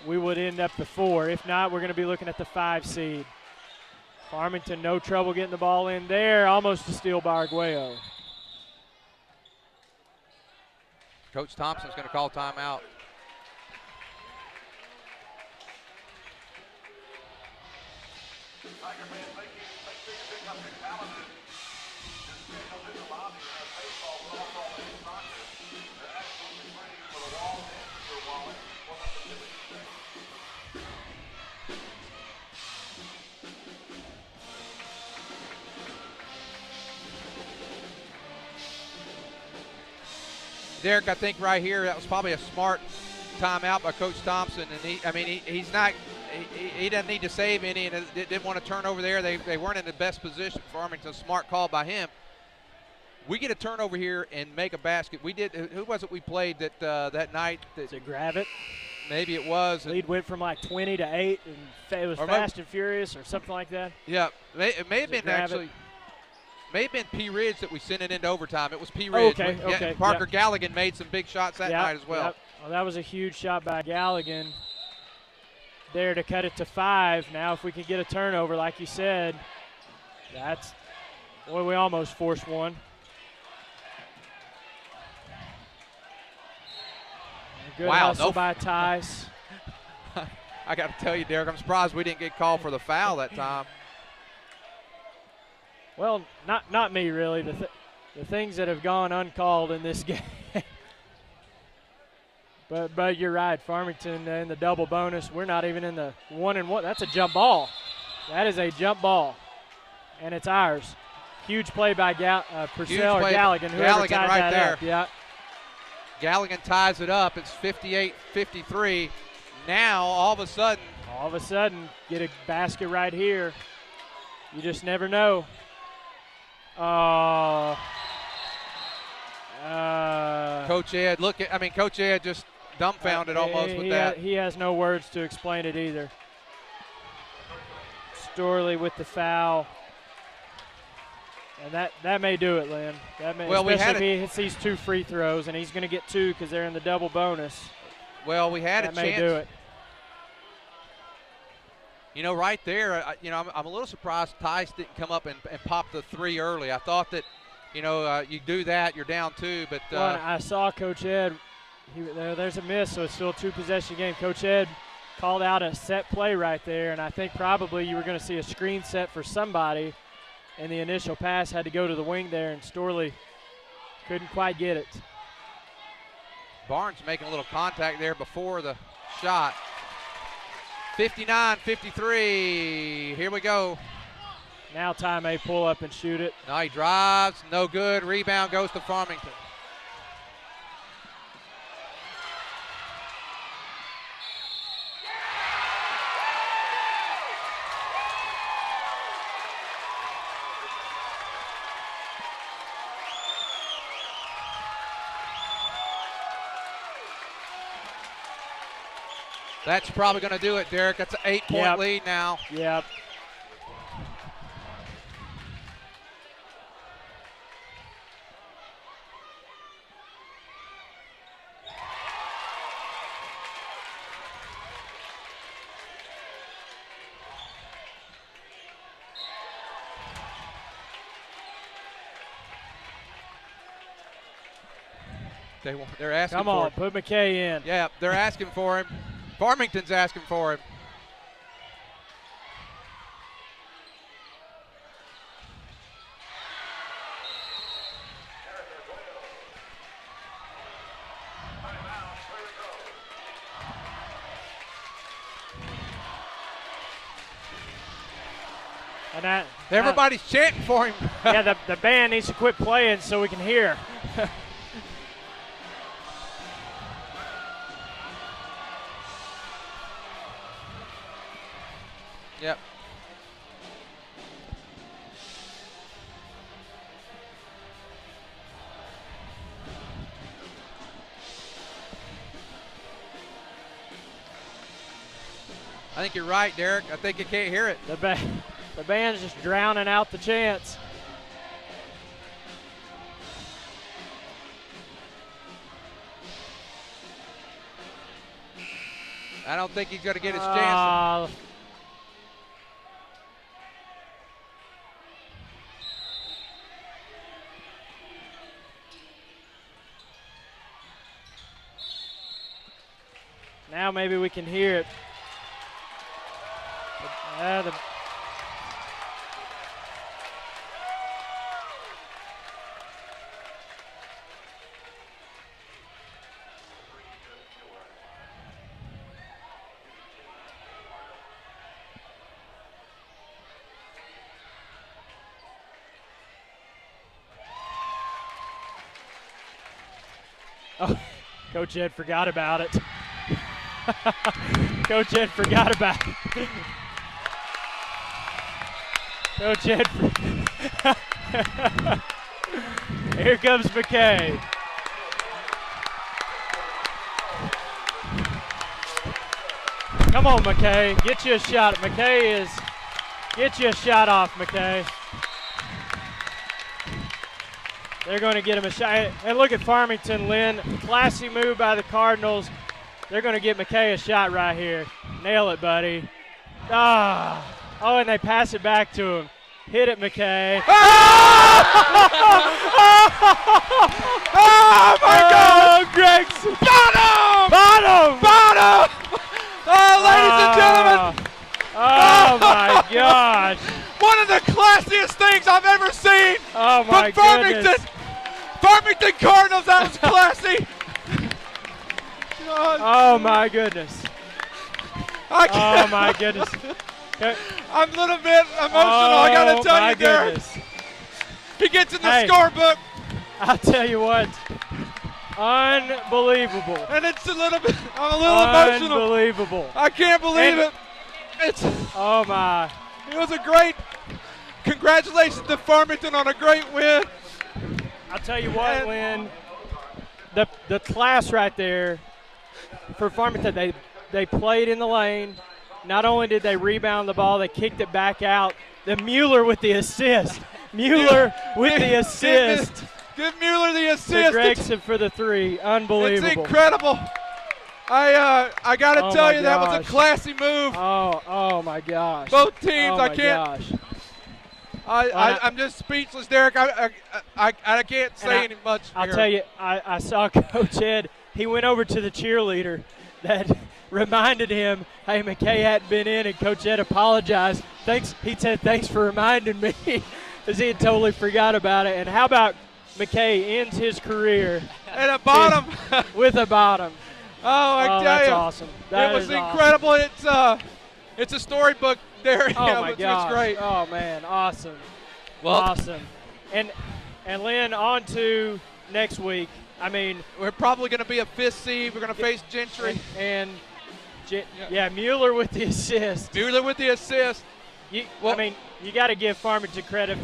A: we would end up the 4. If not, we're going to be looking at the 5 seed. Farmington, no trouble getting the ball in there, almost a steal by Arguello.
F: Coach Thompson's going to call timeout. Derek, I think right here that was probably a smart timeout by Coach Thompson, and he doesn't need to save any, and didn't want to turn over there. They weren't in the best position. Farmington, smart call by him. We get a turnover here and make a basket. We did. Who was it we played that night?
A: Is it Gravett?
F: Maybe it was.
A: Lead went from like 20 to 8, and it was fast and furious or something like that.
F: Yeah, it may have been actually. May have been Pea Ridge that we sent it into overtime. It was Pea Ridge.
A: Okay.
F: Parker Galligan made some big shots that night as well.
A: Well, that was a huge shot by Galligan there to cut it to 5. Now if we can get a turnover, like you said, we almost forced one. Good hustle by Tice.
F: I got to tell you, Derek, I'm surprised we didn't get called for the foul that time.
A: Well, not me really. The things that have gone uncalled in this game. but you're right, Farmington in the double bonus. We're not even in the 1-and-1. That's a jump ball. That is a jump ball, and it's ours. Huge play by Purcell or Galligan. Whoever
F: Galligan
A: tied
F: right
A: that
F: there.
A: Up. Yeah.
F: Galligan ties it up. It's 58-53. Now all of a sudden,
A: get a basket right here. You just never know. Coach
F: Ed, Coach Ed just dumbfounded almost with that.
A: He has no words to explain it either. Storley with the foul. And that may do it, Lynn. Especially if he hits these 2 free throws, and he's going to get 2 because they're in the double bonus.
F: Well, we had
A: that
F: a
A: may
F: chance.
A: Do it.
F: Right there, I'm a little surprised Tice didn't come up and pop the 3 early. I thought that, you do that, you're down 2. But
A: I saw Coach Ed. There's a miss, so it's still a 2-possession game. Coach Ed called out a set play right there, and I think probably you were going to see a screen set for somebody, and the initial pass had to go to the wing there, and Storley couldn't quite get it.
F: Barnes making a little contact there before the shot. 59-53. Here we go.
A: Now Ty may pull up and shoot it.
F: No, he drives. No good. Rebound goes to Farmington. That's probably going to do it, Derek. That's an 8-point lead now.
A: Yep.
F: They're asking
A: Come on,
F: for him.
A: put McKay in.
F: Yeah, they're asking for him. Farmington's asking for him.
A: And that,
F: Everybody's chanting for him.
A: yeah, the band needs to quit playing so we can hear.
F: Yep. I think you're right, Derek. I think you can't hear it.
A: The band's just drowning out the chants.
F: I don't think he's going to get his chance.
A: Now maybe we can hear it. Oh, Coach Ed forgot about it. Coach Ed forgot about it. Coach Ed. Here comes McKay. Come on, McKay. Get you a shot. Get you a shot off, McKay. They're going to get him a shot. And look at Farmington, Lynn. Classy move by the Cardinals. They're going to get McKay a shot right here. Nail it, buddy. Oh, and they pass it back to him. Hit it, McKay.
F: Oh, my God!
A: Gregson.
F: Bottom! Oh, ladies and gentlemen.
A: Oh, my gosh.
F: One of the classiest things I've ever seen.
A: Oh, my
F: from Farmington.
A: goodness.
F: Farmington Cardinals, that was classy.
A: Oh, my goodness. Oh, my goodness.
F: I'm a little bit emotional, I got to tell you, Derek.
A: Goodness.
F: He gets in the scorebook.
A: I'll tell you what. Unbelievable.
F: And it's a little bit, I'm a little emotional.
A: Unbelievable.
F: I can't believe it.
A: Oh, my.
F: It was a great, congratulations to Farmington on a great win.
A: I'll tell you what, Lynn, the class right there for Farmington, they played in the lane. Not only did they rebound the ball, they kicked it back out. The Mueller with the assist. Mueller with the assist.
F: Give Mueller the assist.
A: To Gregson for the three. Unbelievable.
F: It's incredible. I got to tell you, that was a classy move.
A: Oh my gosh.
F: Both teams,
A: oh
F: I
A: my
F: can't.
A: Gosh.
F: I'm just speechless, Derek. I can't say any much.
A: I'll tell you, I saw Coach Ed. He went over to the cheerleader that reminded him, hey, McKay hadn't been in, and Coach Ed apologized. He said, thanks for reminding me, because he had totally forgot about it. And how about McKay ends his career
F: at a bottom
A: with a bottom.
F: I tell
A: that's
F: you,
A: awesome.
F: It was incredible.
A: Awesome.
F: It's a storybook there.
A: Oh my
F: gosh. It's great.
A: Oh man, awesome.
F: Well,
A: awesome. And Lynn, on to next week. I mean,
F: we're probably going to be a 5th seed. We're going to face Gentry.
A: Yeah, Mueller with the assist.
F: Mueller with the assist.
A: I mean, you got to give Farmington credit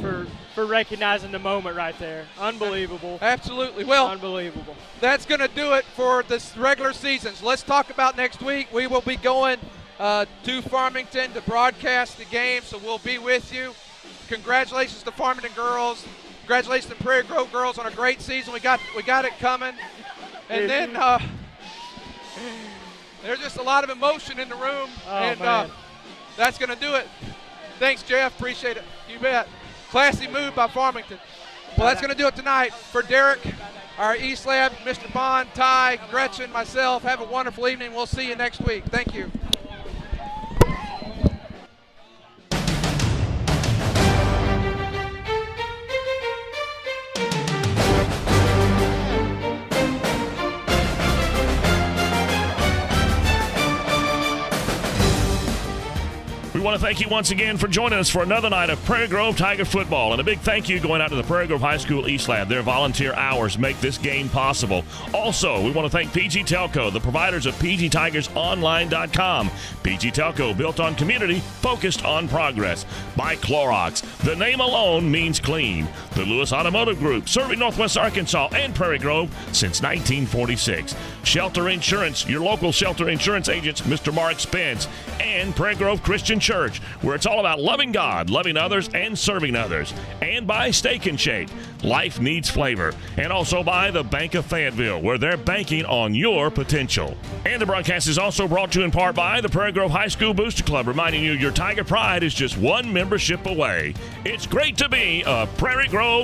A: for recognizing the moment right there. Unbelievable.
F: Absolutely. Well,
A: unbelievable.
F: That's going to do it for this regular season. So let's talk about next week. We will be going to Farmington to broadcast the game, so we'll be with you. Congratulations to Farmington girls. Congratulations to Prairie Grove girls on a great season. We got it coming. And then there's just a lot of emotion in the room.
A: Man.
F: That's going to do it. Thanks, Jeff. Appreciate it. You bet. Classy move by Farmington. Well, that's going to do it tonight for Derek, our East Lab, Mr. Bond, Ty, Gretchen, myself. Have a wonderful evening. We'll see you next week. Thank you.
D: We want to thank you once again for joining us for another night of Prairie Grove Tiger football. And a big thank you going out to the Prairie Grove High School East Lab. Their volunteer hours make this game possible. Also, we want to thank PG Telco, the providers of PGTigersOnline.com. PG Telco, built on community, focused on progress. By Clorox, the name alone means clean. The Lewis Automotive Group, serving Northwest Arkansas and Prairie Grove since 1946. Shelter Insurance, your local shelter insurance agents, Mr. Mark Spence. And Prairie Grove Christian Church, where it's all about loving God, loving others, and serving others. And by Steak and Shake, life needs flavor. And also by the Bank of Fayetteville, where they're banking on your potential. And the broadcast is also brought to you in part by the Prairie Grove High School Booster Club, reminding you your Tiger Pride is just one membership away. It's great to be a Prairie Grove